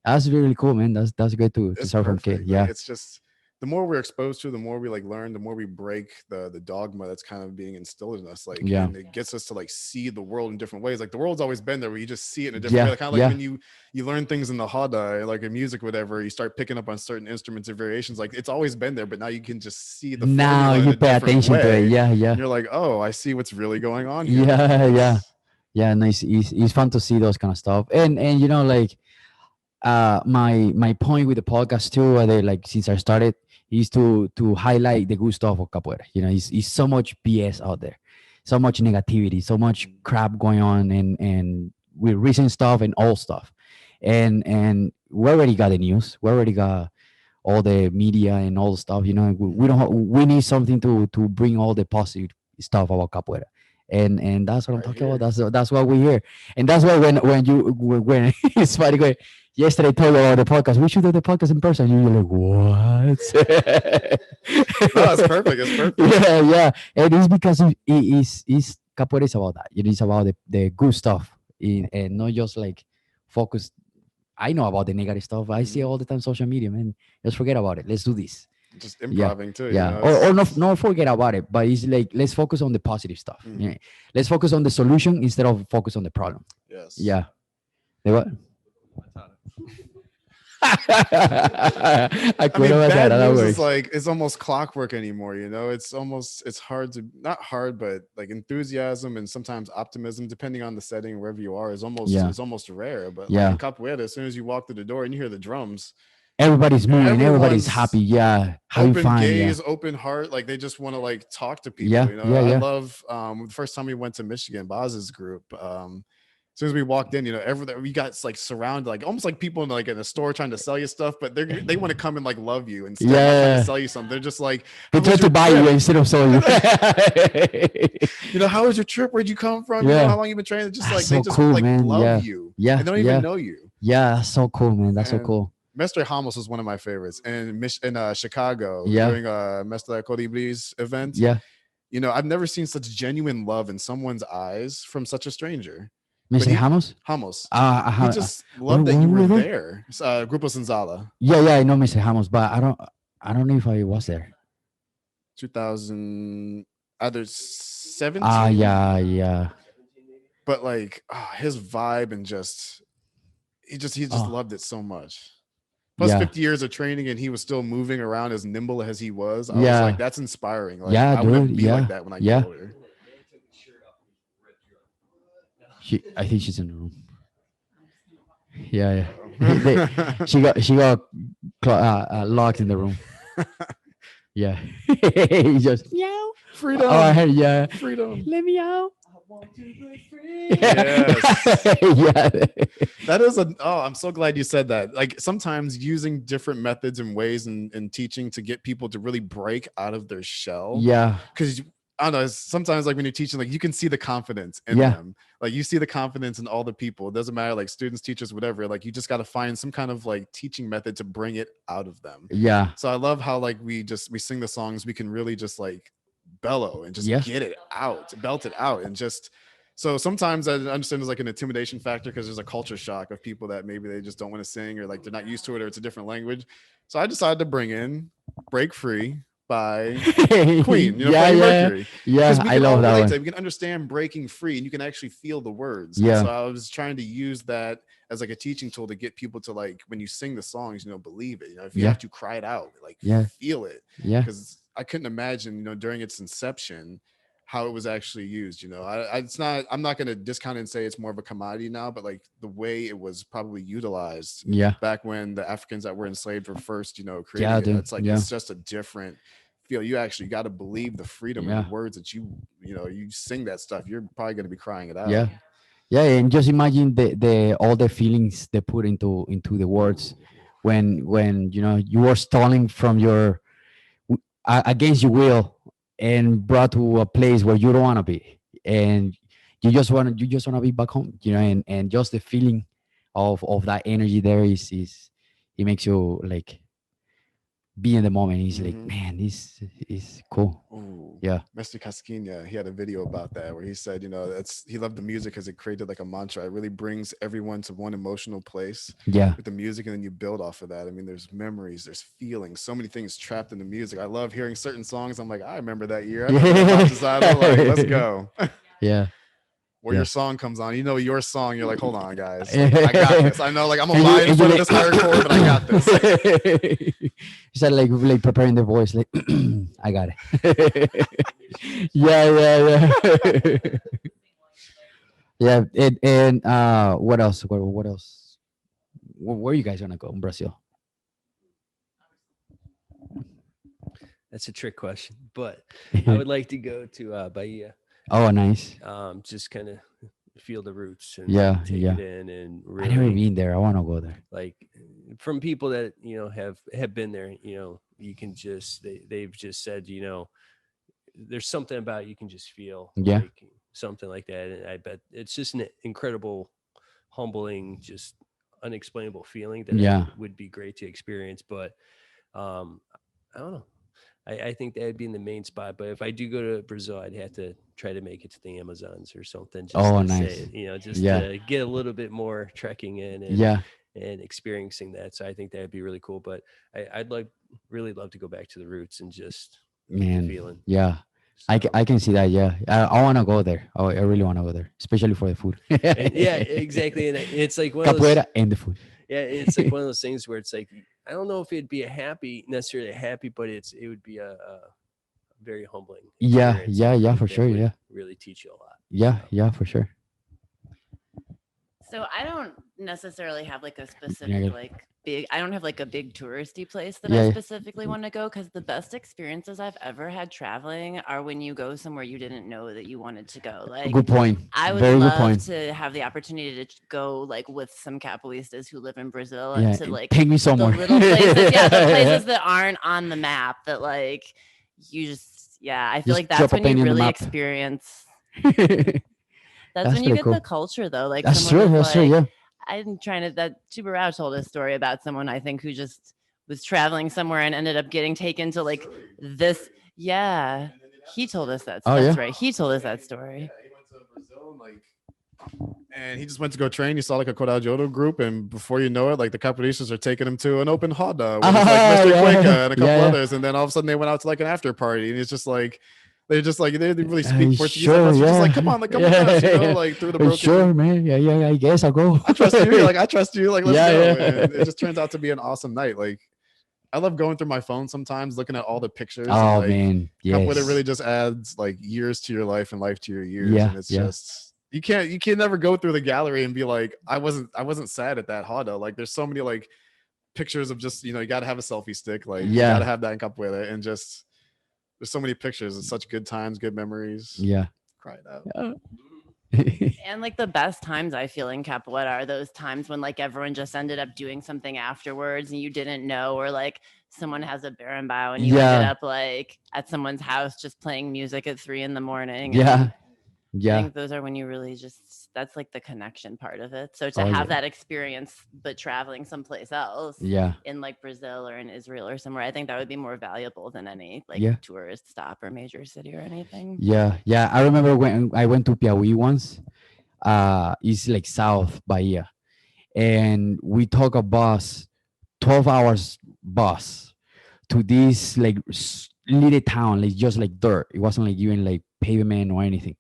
That's really cool, man. That's great to It's start from kid. perfect. Like, Yeah. it's just the more we're exposed to, the more we like learn, the more we break the dogma that's kind of being instilled in us. Like, Yeah. and it gets us to like see the world in different ways. Like the world's always been there, where you just see it in a different Yeah, way. Like, kind of like yeah. when you learn things in the hada, like in music, whatever. You start picking up on certain instruments or variations. Like it's always been there, but now you can just see the Now formula in you a pay different attention to way. it. Yeah, yeah. And you're like, oh, I see what's really going on here. Yeah, yeah. Yeah, nice. It's fun to see those kind of stuff. And you know, like my point with the podcast too, like since I started is to highlight the good stuff of capoeira. You know, it's so much BS out there, so much negativity, so much crap going on and with recent stuff and old stuff. And we already got the news. We already got all the media and all the stuff. You know, we don't we need something to bring all the positive stuff about capoeira. And that's what I'm Right talking here. about. That's what we hear. And that's why when it's funny going, yesterday I told you about the podcast. We should do the podcast in person. You're like, what? No, it's perfect. It's perfect. Yeah, yeah. And it's because it's capoeira is about that. It is about the good stuff, and not just like focus. I know about the negative stuff. I see it all the time social media, man. Just forget about it. Let's do this. just improving too. Yeah, You know? or It's- no forget about it, but it's like let's focus on the positive stuff. Mhm. Yeah. Let's focus on the solution instead of focus on the problem. Yes. Yeah. The what? I mean, Acuerdo bad that news works. is like it's almost clockwork anymore. You know, it's hard to not hard, but like enthusiasm and sometimes optimism, depending on the setting, wherever you are, is almost rare. But Yeah. like in capoeira, as soon as you walk through the door and you hear the drums, Everybody's moving. Everybody's everyone's happy. Yeah. How you open find? gaze, open heart, like they just want to like talk to people. Yeah, You know, yeah, I yeah. love the first time we went to Michigan, Boz's group. As soon as we walked in, you know, we got like surrounded, like almost like people in like in a store trying to sell you stuff, but they want to come and like love you instead of not trying Yeah. to sell you something. They're just like, They "How try was to your buy you trip? instead of selling you. You know, how was your trip? Where'd you come from? You Yeah. know, how long you been training? Just That's like so they just cool, like man. love Yeah. you. Yeah, And they don't yeah. even know you. Yeah, that's so cool, man. That's so And cool. Mestre Ramos was one of my favorites. And in Chicago, Yeah. during Mestre Colibri's event, Yeah. you know, I've never seen such genuine love in someone's eyes from such a stranger. Mr. he- Ramos? Ramos. Uh, He just loved that when you we were were there. Grupo Senzala, yeah, I know Mr. Ramos, but I don't know if I was there. 2000, either 17. Yeah. But like his vibe and just he just Oh. loved it so much. Plus Yeah. 50 years of training and he was still moving around as nimble as he was. I was Yeah. like, that's inspiring. Like, Yeah, I want to dude, be yeah, like that when I yeah. get older. I think she's in the room. Yeah. she got locked in the room. Yeah. He just meow. Freedom. Oh, I heard, yeah. Freedom. Let me out. Yes. Yeah. That is I'm so glad you said that. Like sometimes using different methods and ways in teaching to get people to really break out of their shell. Yeah. Because I don't know, sometimes like when you're teaching, like you can see the confidence in Yeah. them. Like you see the confidence in all the people. It doesn't matter, like students, teachers, whatever. Like you just got to find some kind of like teaching method to bring it out of them. Yeah. So I love how like we sing the songs, we can really just like bellow and just Yeah. get it out, belt it out, and just. So sometimes I understand there's like an intimidation factor because there's a culture shock of people that maybe they just don't want to sing or like they're not used to it or it's a different language. So I decided to bring in "Break Free" by Queen, Yeah, Freddie yeah. Mercury. Yeah, We I can all love that relate one. to it. We can understand breaking free and you can actually feel the words. Yeah. So I was trying to use that as like a teaching tool to get people to like, when you sing the songs, you know, believe it. You know, if you Yeah. have to cry it out, like Yeah. feel it. Yeah. Because I couldn't imagine, you know, during its inception, how it was actually used. You know, I'm not going to discount it and say it's more of a commodity now, but like the way it was probably utilized Yeah. back when the Africans that were enslaved were first, you know, creating Yeah, it. dude. It's like, Yeah. it's just a different feel. You actually got to believe the freedom in Yeah. the words that you know, you sing that stuff. You're probably going to be crying it out. Yeah. Yeah, and just imagine the all the feelings they put into the words when you know you were stalling from your against your will and brought to a place where you don't want to be, and you just want to be back home, you know, and just the feeling of that energy there is it makes you like be in the moment. He's like, Mhm. man, this is cool. Ooh. Yeah. Mr. Casquinha, he had a video about that where he said, you know, he loved the music because it created like a mantra. It really brings everyone to one emotional place Yeah. with the music, and then you build off of that. I mean, there's memories, there's feelings, so many things trapped in the music. I love hearing certain songs. I'm like, I remember that year. I remember that Montesado. Like, let's go. Yeah. Where Yeah. your song comes on, you know your song. You're like, hold on, guys, like, I got this. I know, like I'm gonna lie in front of this higher chord, but I got this. He said like preparing the voice, like I got it. Yeah. Yeah. And what else? What else? Where are you guys gonna go in Brazil? That's a trick question, but I would like to go to Bahia. Oh, nice. Just kind of feel the roots and Yeah, take yeah. it in, and I never really been there. I want to go there. like from people that you know have been there. You know, you can just they've just said, you know, there's something about it you can just feel. Yeah. like, something like that. And I bet it's just an incredible, humbling, just unexplainable feeling that Yeah. would be great to experience. But I don't know. I think that would be in the main spot. But if I do go to Brazil, I'd have to try to make it to the Amazons or something. Just Oh, to nice. say, you know, just Yeah. to get a little bit more trekking in and, Yeah. and experiencing that. So I think that'd be really cool. But I'd really love to go back to the roots and just get the Man, feeling. yeah. So, I can see that. Yeah, I want to go there. I really want to go there, especially for the food. and yeah, exactly. And it's like one of those, Capoeira and the food. yeah, it's like one of those things where it's like, I don't know if it'd be necessarily happy, but it would be a very humbling Yeah, experience. yeah, I yeah, think for that sure. would Yeah, really teach you a lot. yeah, yeah, for sure. So I don't necessarily have like a Yeah, specific yeah. like big I don't have like a big touristy place that Yeah, I yeah. specifically want to go because the best experiences I've ever had traveling are when you go somewhere you didn't know that you wanted to go. Like Good point. I would Very good love point. to have the opportunity to go like with some capoeiristas who live in Brazil Yeah, to like take me the somewhere. little places, yeah, the places that aren't on the map that like you just I feel Just like that's drop a when you penny on the really map. experience That's that's when you pretty get cool. the culture though. Like That's someone true. was That's true. like Yeah. I'm trying to that Tubarao told a story about someone I think who just was traveling somewhere and ended up getting taken to like this. Yeah. He told us that. Oh That's yeah. right. He told us that story. Yeah, he went to Brazil and he just went to go train. He saw like a Corajodo group, and before you know it, like the Capoeiristas are taking him to an open roda with like Mr. yeah. Cuenca and a couple Yeah, yeah. others, and then all of a sudden they went out to like an after party, and it's just like they didn't really speak Portuguese that Sure. much. They're just Yeah. like, come on, like come with us, you know, like through the broken. Sure, man. Yeah, yeah. I guess I'll go. I trust you. Like I trust you. Like let's Yeah, go. yeah. And it just turns out to be an awesome night. Like I love going through my phone sometimes, looking at all the pictures. And, Oh like, man. Capoeira Yes. really just adds like years to your life and life to your years. Yeah, And it's yeah. just you can never go through the gallery and be like, I wasn't sad at that Hada. Like there's so many like pictures of just, you gotta have a selfie stick. Like you Yeah. gotta have that in Capoeira, and just there's so many pictures and such good times, good memories. Yeah. Cried out. And like the best times I feel in capoeira are those times when like everyone just ended up doing something afterwards and you didn't know, or like someone has a berimbau and you ended Yeah. up like at someone's house just playing music at 3 a.m. and Yeah. I Yeah. think those are when you really just that's like the connection part of it. So to Oh, have yeah. that experience, but traveling someplace else Yeah. in like Brazil or in Israel or somewhere, I think that would be more valuable than any like Yeah. tourist stop or major city or anything. Yeah. Yeah. I remember when I went to Piauí once. It's like South Bahia, and we took a bus, 12 hours bus to this like little town, like just like dirt. It wasn't like even like pavement or anything.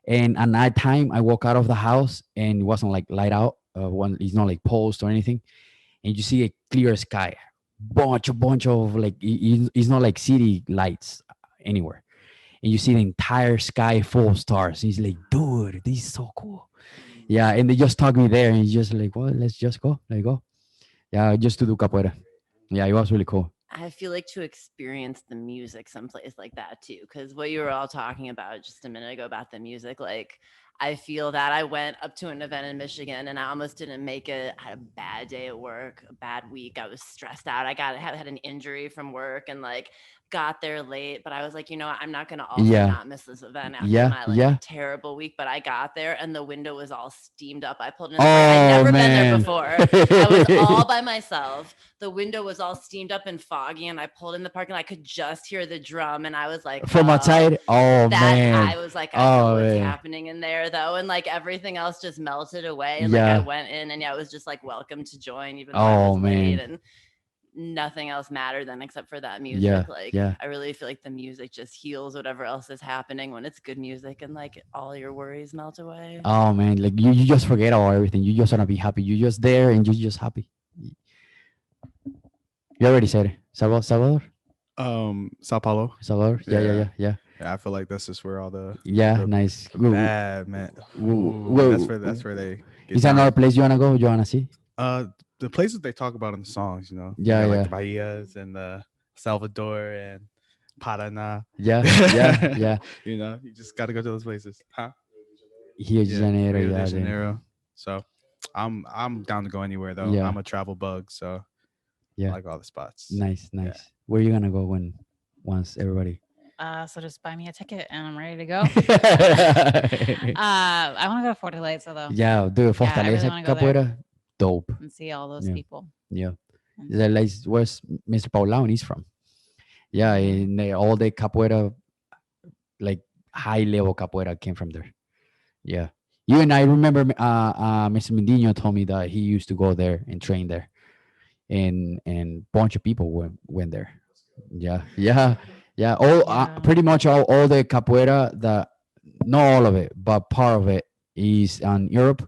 And at night time, I walk out of the house and it wasn't like light out. It's not like post or anything, and you see a clear sky, bunch of like it's not like city lights anywhere, and you see the entire sky full of stars. He's like, dude, this is so cool. Yeah, and they just talk me there, and he's just like, well, let's just go, let go. Yeah, just to do capoeira. Yeah, it was really cool. I feel like to experience the music someplace like that too, because what you were all talking about just a minute ago about the music, like I feel that I went up to an event in Michigan and I almost didn't make it. I had a bad day at work, a bad week. I was stressed out. Had an injury from work and like got there late, but I was like, you know what? I'm not gonna also Yeah. not miss this event after Yeah, my like yeah. terrible week. But I got there and the window was all steamed up. I pulled in the park. I'd Oh never been there man. before. I was all by myself. The window was all steamed up and foggy, and I pulled in the park and I could just hear the drum. And I was like, From "Oh, outside. Oh that man. I was like, I know Oh what's man. happening in there though. And like everything else just melted away. And like I Yeah. went in and yeah, it was just like welcome to join, even though I Oh was late man. and nothing else mattered then except for that music. Yeah. Like Yeah. I really feel like the music just heals whatever else is happening when it's good music and like all your worries melt away. Oh man, like you just forget about everything. You just wanna be happy. You just there and you just happy. You already said it. Salvador? Sao Paulo. Salvador? Yeah. Yeah. Yeah. Yeah, I feel like that's just where all the Yeah, nice. bad man. Whoa. That's where they get Is there down. another place you wanna go? You wanna see? The places they talk about in the songs, you know. Yeah, like yeah. the Bahias and Salvador and Paraná. Yeah, yeah, yeah. You know, you just gotta go to those places. Huh? Rio de Janeiro, Rio de yeah. Janeiro. So I'm down to go anywhere though. Yeah. I'm a travel bug, so Yeah. I like all the spots. Nice. Where you gonna go once everybody? So just buy me a ticket and I'm ready to go. I want to go to Fortaleza though Yeah, dude, I really Fortaleza wanna go there. Capoeira, dope. and see all those Yeah. people. Yeah, And- the like where's Mr. Paulão he's from. Yeah, and all the capoeira, like high level capoeira, came from there. Yeah, Even I remember Mr. Mendino told me that he used to go there and train there, and bunch of people went there. Yeah, yeah, yeah. Yeah. Pretty much all the capoeira that, not all of it, but part of it is in Europe,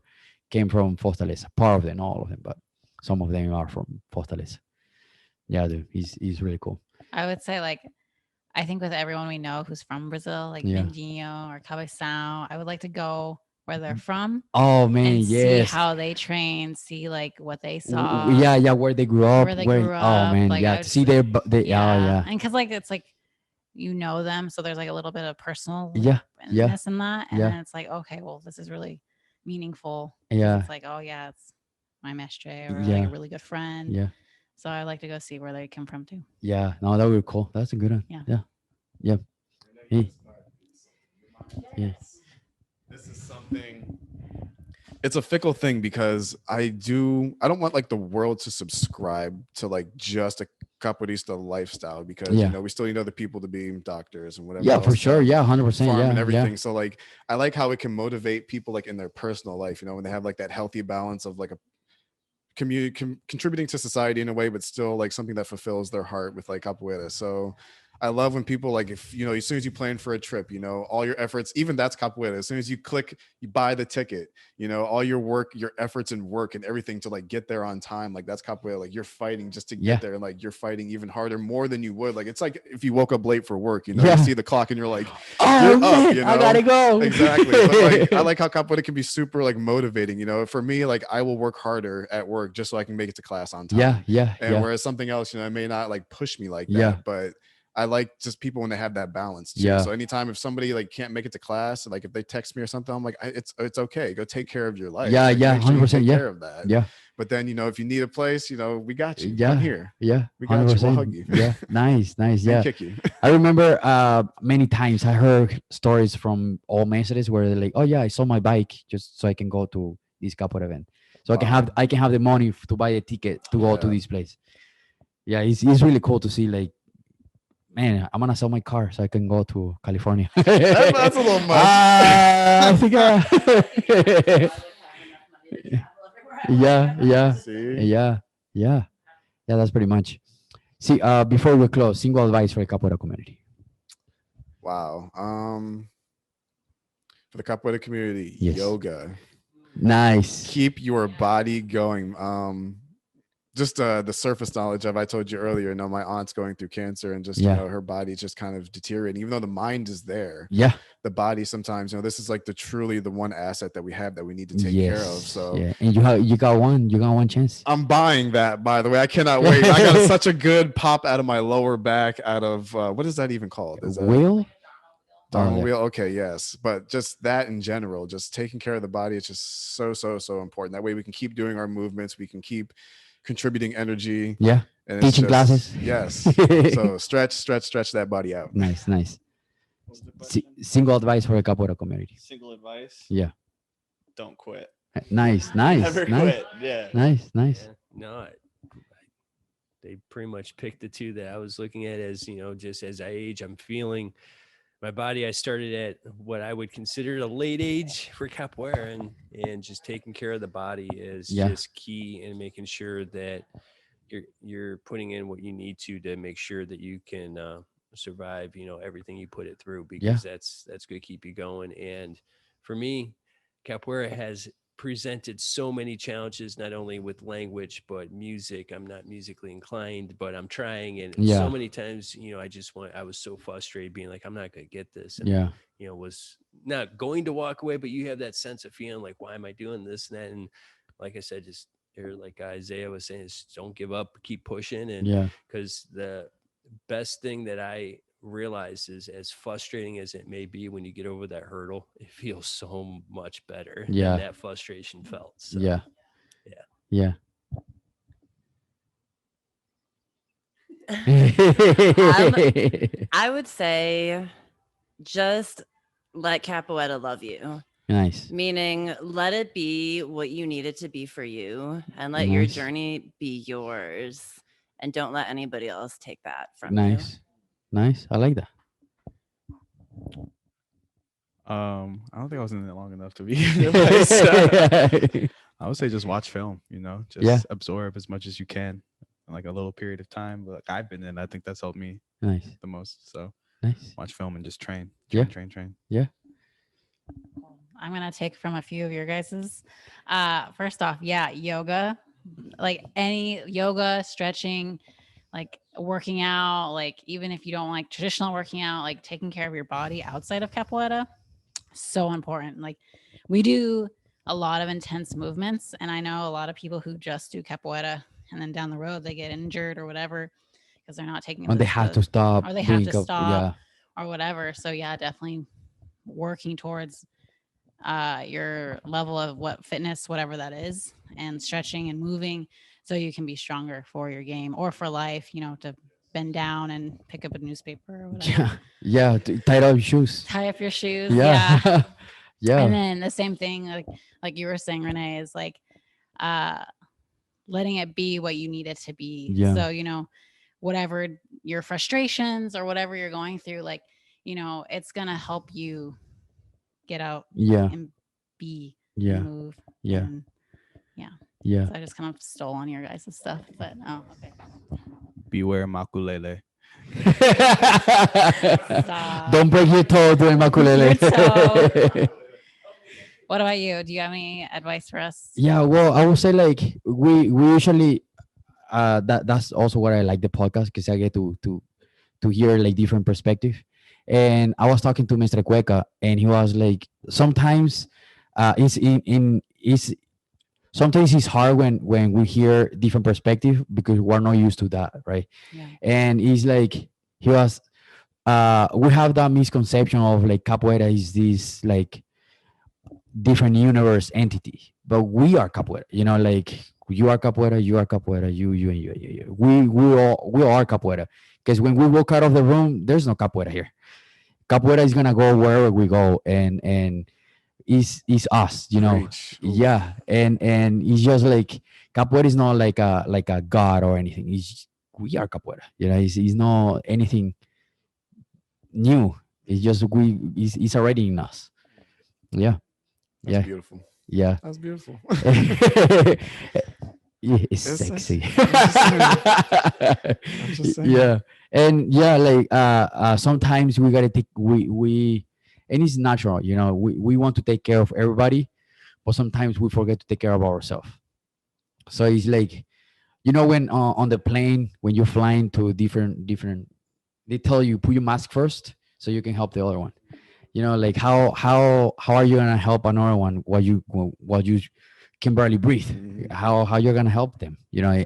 came from Fortaleza. Part of it, not all of them, but some of them are from Fortaleza. Yeah, dude, he's really cool. I would say like I think with everyone we know who's from Brazil, like Yeah. Mindinho or Cabeção, I would like to go where they're from Oh man, and see yes. how they train, see like what they saw, Yeah, yeah, where they grew up, where they where, grew oh up. man, Like yeah, I to would see just, their, oh yeah, and because like it's like you know them, so there's like a little bit of personal yeah, yeah, ness in that, and yeah, then it's like okay, well this is really meaningful because yeah, it's like oh yeah, it's my mestre or like yeah, a really good friend. yeah, So I like to go see where they come from too. yeah. No, that would be cool. That's a good one. Yeah. Yeah, yeah. Hey, yeah, This is something. It's a fickle thing because I don't want like the world to subscribe to like just a capoeirista lifestyle because Yeah. we still need other people to be doctors and whatever. yeah, for else sure. to Yeah, 100%. farm Yeah, and yeah, everything. So like I like how it can motivate people like in their personal life, when they have like that healthy balance of like a community contributing to society in a way, but still like something that fulfills their heart with like capoeira. So I love when people like, if as soon as you plan for a trip, all your efforts, even that's capoeira. As soon as you click, you buy the ticket, all your work, your efforts and work and everything to like get there on time, like that's capoeira. Like you're fighting just to Yeah. get there, and like you're fighting even harder, more than you would. Like it's like if you woke up late for work, Yeah. you see the clock and you're like, oh you're man, up, I gotta go. Exactly. But like I like how capoeira can be super like motivating. For me, like I will work harder at work just so I can make it to class on time. Yeah, yeah, And yeah, whereas something else, it may not like push me like that. Yeah. But I like just people when they have that balance too. Yeah. So anytime if somebody like can't make it to class, like if they text me or something, I'm like, it's okay. Go take care of your life. Yeah, Like, yeah, make sure you 100%, take yeah. care of that. yeah, But then if you need a place, we got you. yeah, Come here. yeah. We got you. We'll 100%. hug you. Yeah, nice, nice. And Yeah. kick you. I remember many times I heard stories from all Methodists where they're like, "Oh yeah, I sold my bike just so I can go to this capoeira event, so Wow. I can have the money to buy a ticket to go to Yeah. this place." Yeah, it's really cool to see. Like, man, I'm gonna sell my car so I can go to California. That's a little much. I think. Yeah, yeah, See? yeah, yeah, yeah. That's pretty much. See, before we close, single advice for the capoeira community. Wow. For the capoeira community, Yes. yoga. Nice. Keep your body going. Just the surface knowledge of, I told you earlier, my aunt's going through cancer and just Yeah. her body's just kind of deteriorating, even though the mind is there. Yeah. The body sometimes, this is like truly the one asset that we have that we need to take care of. Yes. So yeah, and you got one chance. I'm buying that, by the way. I cannot wait. I got such a good pop out of my lower back, out of what is that even called? Is that Will? Donald yeah. wheel? Okay, yes. But just that in general, just taking care of the body, it's just so important. That way we can keep doing our movements, we can keep contributing energy. Yeah. And it's Teaching classes. Yes. So stretch that body out. Nice, nice. Single advice for the capoeira community. Single advice. Yeah. Don't quit. Nice, nice, Never nice, quit. Yeah. nice, nice. Yeah, no, they pretty much picked the two that I was looking at as, just as I age, I'm feeling my body. I started at what I would consider a late age for capoeira, and just taking care of the body is Yeah. just key, and making sure that you're putting in what you need to make sure that you can survive, everything you put it through, because that's going to keep you going. And for me, capoeira has presented so many challenges, not only with language but music. I'm not musically inclined, but I'm trying, and so many times I was so frustrated, being like, I'm not going to get this, and Yeah. Was not going to walk away, but you have that sense of feeling like, why am I doing this and that? And like I said, just like Isaiah was saying, is don't give up, keep pushing. And Yeah. because the best thing that I realize is, as frustrating as it may be, when you get over that hurdle, it feels so much better than that frustration felt. So, Yeah. yeah. I would say just let capoeira love you. Nice. Meaning, let it be what you need it to be for you, and let your Nice. journey be yours, and don't let anybody else take that from Nice. Nice. I like that. I don't think I was in it long enough to be giving advice. I would say just watch film, just Yeah. absorb as much as you can in like a little period of time. But like I've been in, I think that's helped me Nice, the most. So nice. watch film and just train, Yeah. train. Yeah. I'm gonna take from a few of your guys's. First off, yeah, yoga, like any yoga, stretching, like working out, like even if you don't like traditional working out, like taking care of your body outside of capoeira, so important. Like we do a lot of intense movements, and I know a lot of people who just do capoeira and then down the road they get injured or whatever because they're not taking And they have to stop. or they have to Yeah. stop or whatever. So yeah, definitely working towards your level of what fitness, whatever that is, and stretching and moving so you can be stronger for your game or for life, to bend down and pick up a newspaper or whatever. Yeah. Yeah. Tie up your shoes. Tie up your shoes. Yeah. Yeah. Yeah. And then the same thing, like you were saying, Renee, is like letting it be what you need it to be. Yeah. So, whatever your frustrations or whatever you're going through, like, it's gonna help you get out Yeah. and be Yeah. and move. Yeah. And Yeah. so I just kind of stole on your guys' stuff, but okay. Beware makulele. Stop. Don't break your toe doing makulele. Your toe. What about you? Do you have any advice for us? Yeah, well, I would say like we usually that's also what I like the podcast because I get to hear like different perspective. And I was talking to Mr. Cueca, and he was like, sometimes it's sometimes it's hard when we hear different perspective because we're not used to that, right? Yeah. And he's like, he was we have that misconception of like capoeira is this like different universe entity, but we are capoeira, like you are capoeira, you are capoeira, you and you. We all are capoeira, because when we walk out of the room, there's no capoeira here. Capoeira is gonna go wherever we go, and is us, Preach. Ooh. yeah. And it's just like capoeira is not like a god or anything. We are capoeira, it's not anything new. It's just it's already in us. Yeah. That's Yeah. beautiful. Yeah. That's beautiful. Yeah, it's It's- sexy. I'm just saying. Yeah. And yeah, like sometimes we gotta take we and it's natural, we want to take care of everybody, but sometimes we forget to take care of ourselves. So it's like, when on the plane, when you're flying to different, they tell you put your mask first so you can help the other one. Like how are you gonna help another one while you can barely breathe? Mhm. How you're gonna help them?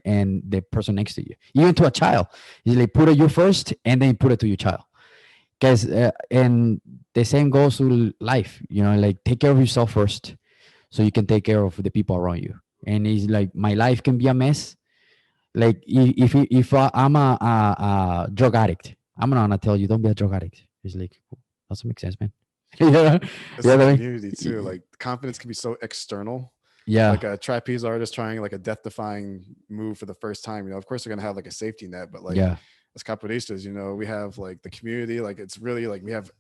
And the person next to you, even to a child, is like put it you first, and then put it to your child. Because and the same goes to life. Like take care of yourself first, so you can take care of the people around you. And it's like my life can be a mess. Like if I'm a drug addict, I'm not gonna tell you don't be a drug addict. It's like, doesn't make sense, man. yeah. It's Yeah, the I mean- community too. Like confidence can be so external. Yeah. Like a trapeze artist trying like a death-defying move for the first time. Of course they're gonna have like a safety net, but like Yeah. as capoeiristas, we have like the community. Like it's really like we have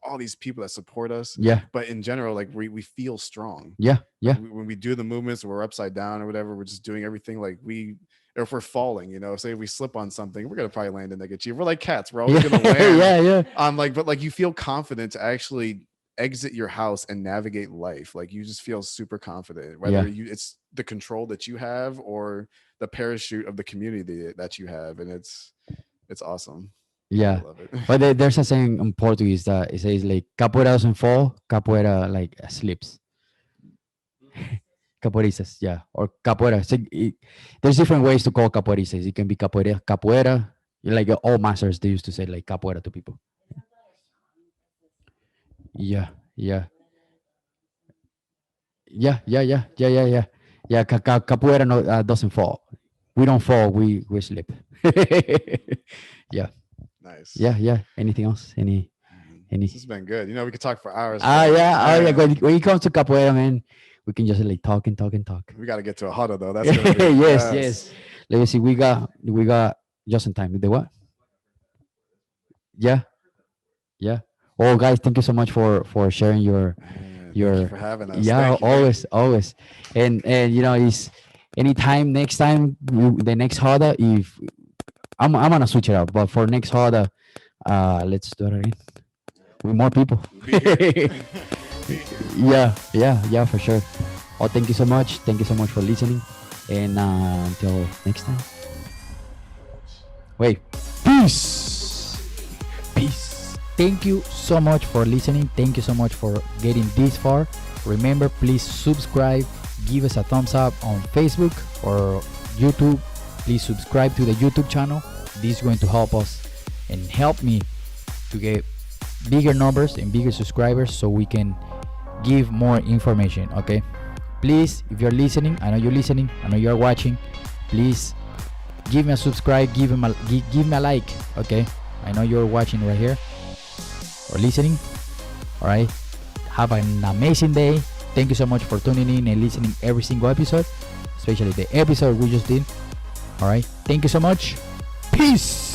all these people that support us. Yeah. But in general, like we feel strong. Yeah. Yeah. When we do the movements, we're upside down or whatever. We're just doing everything like or if we're falling, say if we slip on something, we're gonna probably land in negative. We're like cats. We're always gonna land. Yeah. But like you feel confident to actually exit your house and navigate life. Like you just feel super confident, whether it's the control that you have or the parachute of the community that you have, and it's awesome. Yeah. I love it. But there's a saying in Portuguese that it says like capoeira doesn't fall, capoeira like slips. Capoeiristas, yeah, or capoeira. So there's different ways to call capoeiristas. It can be capoeira. Like all masters, they used to say like capoeira to people. Yeah. Capoeira no, doesn't fall. We don't fall. We slip. Yeah. Nice. Yeah. Anything else? Any? This has been good. We could talk for hours. Yeah. but, Oh yeah. When it comes to capoeira, man, we can just like talk. We got to get to a huddle though. That's gonna be, yes. Let me see. We got just in time. The what? Yeah. Oh, guys, thank you so much for sharing your Man, thank your you for having us. yeah, Thank you, thank always, always. And you know, is anytime next time the next Hoda, if I'm gonna switch it up, but for next Hoda, let's do it again with more people. you. Be here. Yeah, for sure. Oh, thank you so much. Thank you so much for listening. And until next time. Wait. Peace. Peace. Thank you so much for listening. Thank you so much for getting this far. Remember, please subscribe. Give us a thumbs up on Facebook or YouTube. Please subscribe to the YouTube channel. This is going to help us and help me to get bigger numbers and bigger subscribers so we can give more information. Okay, please, if you're listening, I know you're listening, I know you're watching, please give me a subscribe, give me a like. Okay, I know you're watching right here or listening. All right, have an amazing day. Thank you so much for tuning in and listening every single episode, especially the episode we just did. All right, thank you so much. Peace.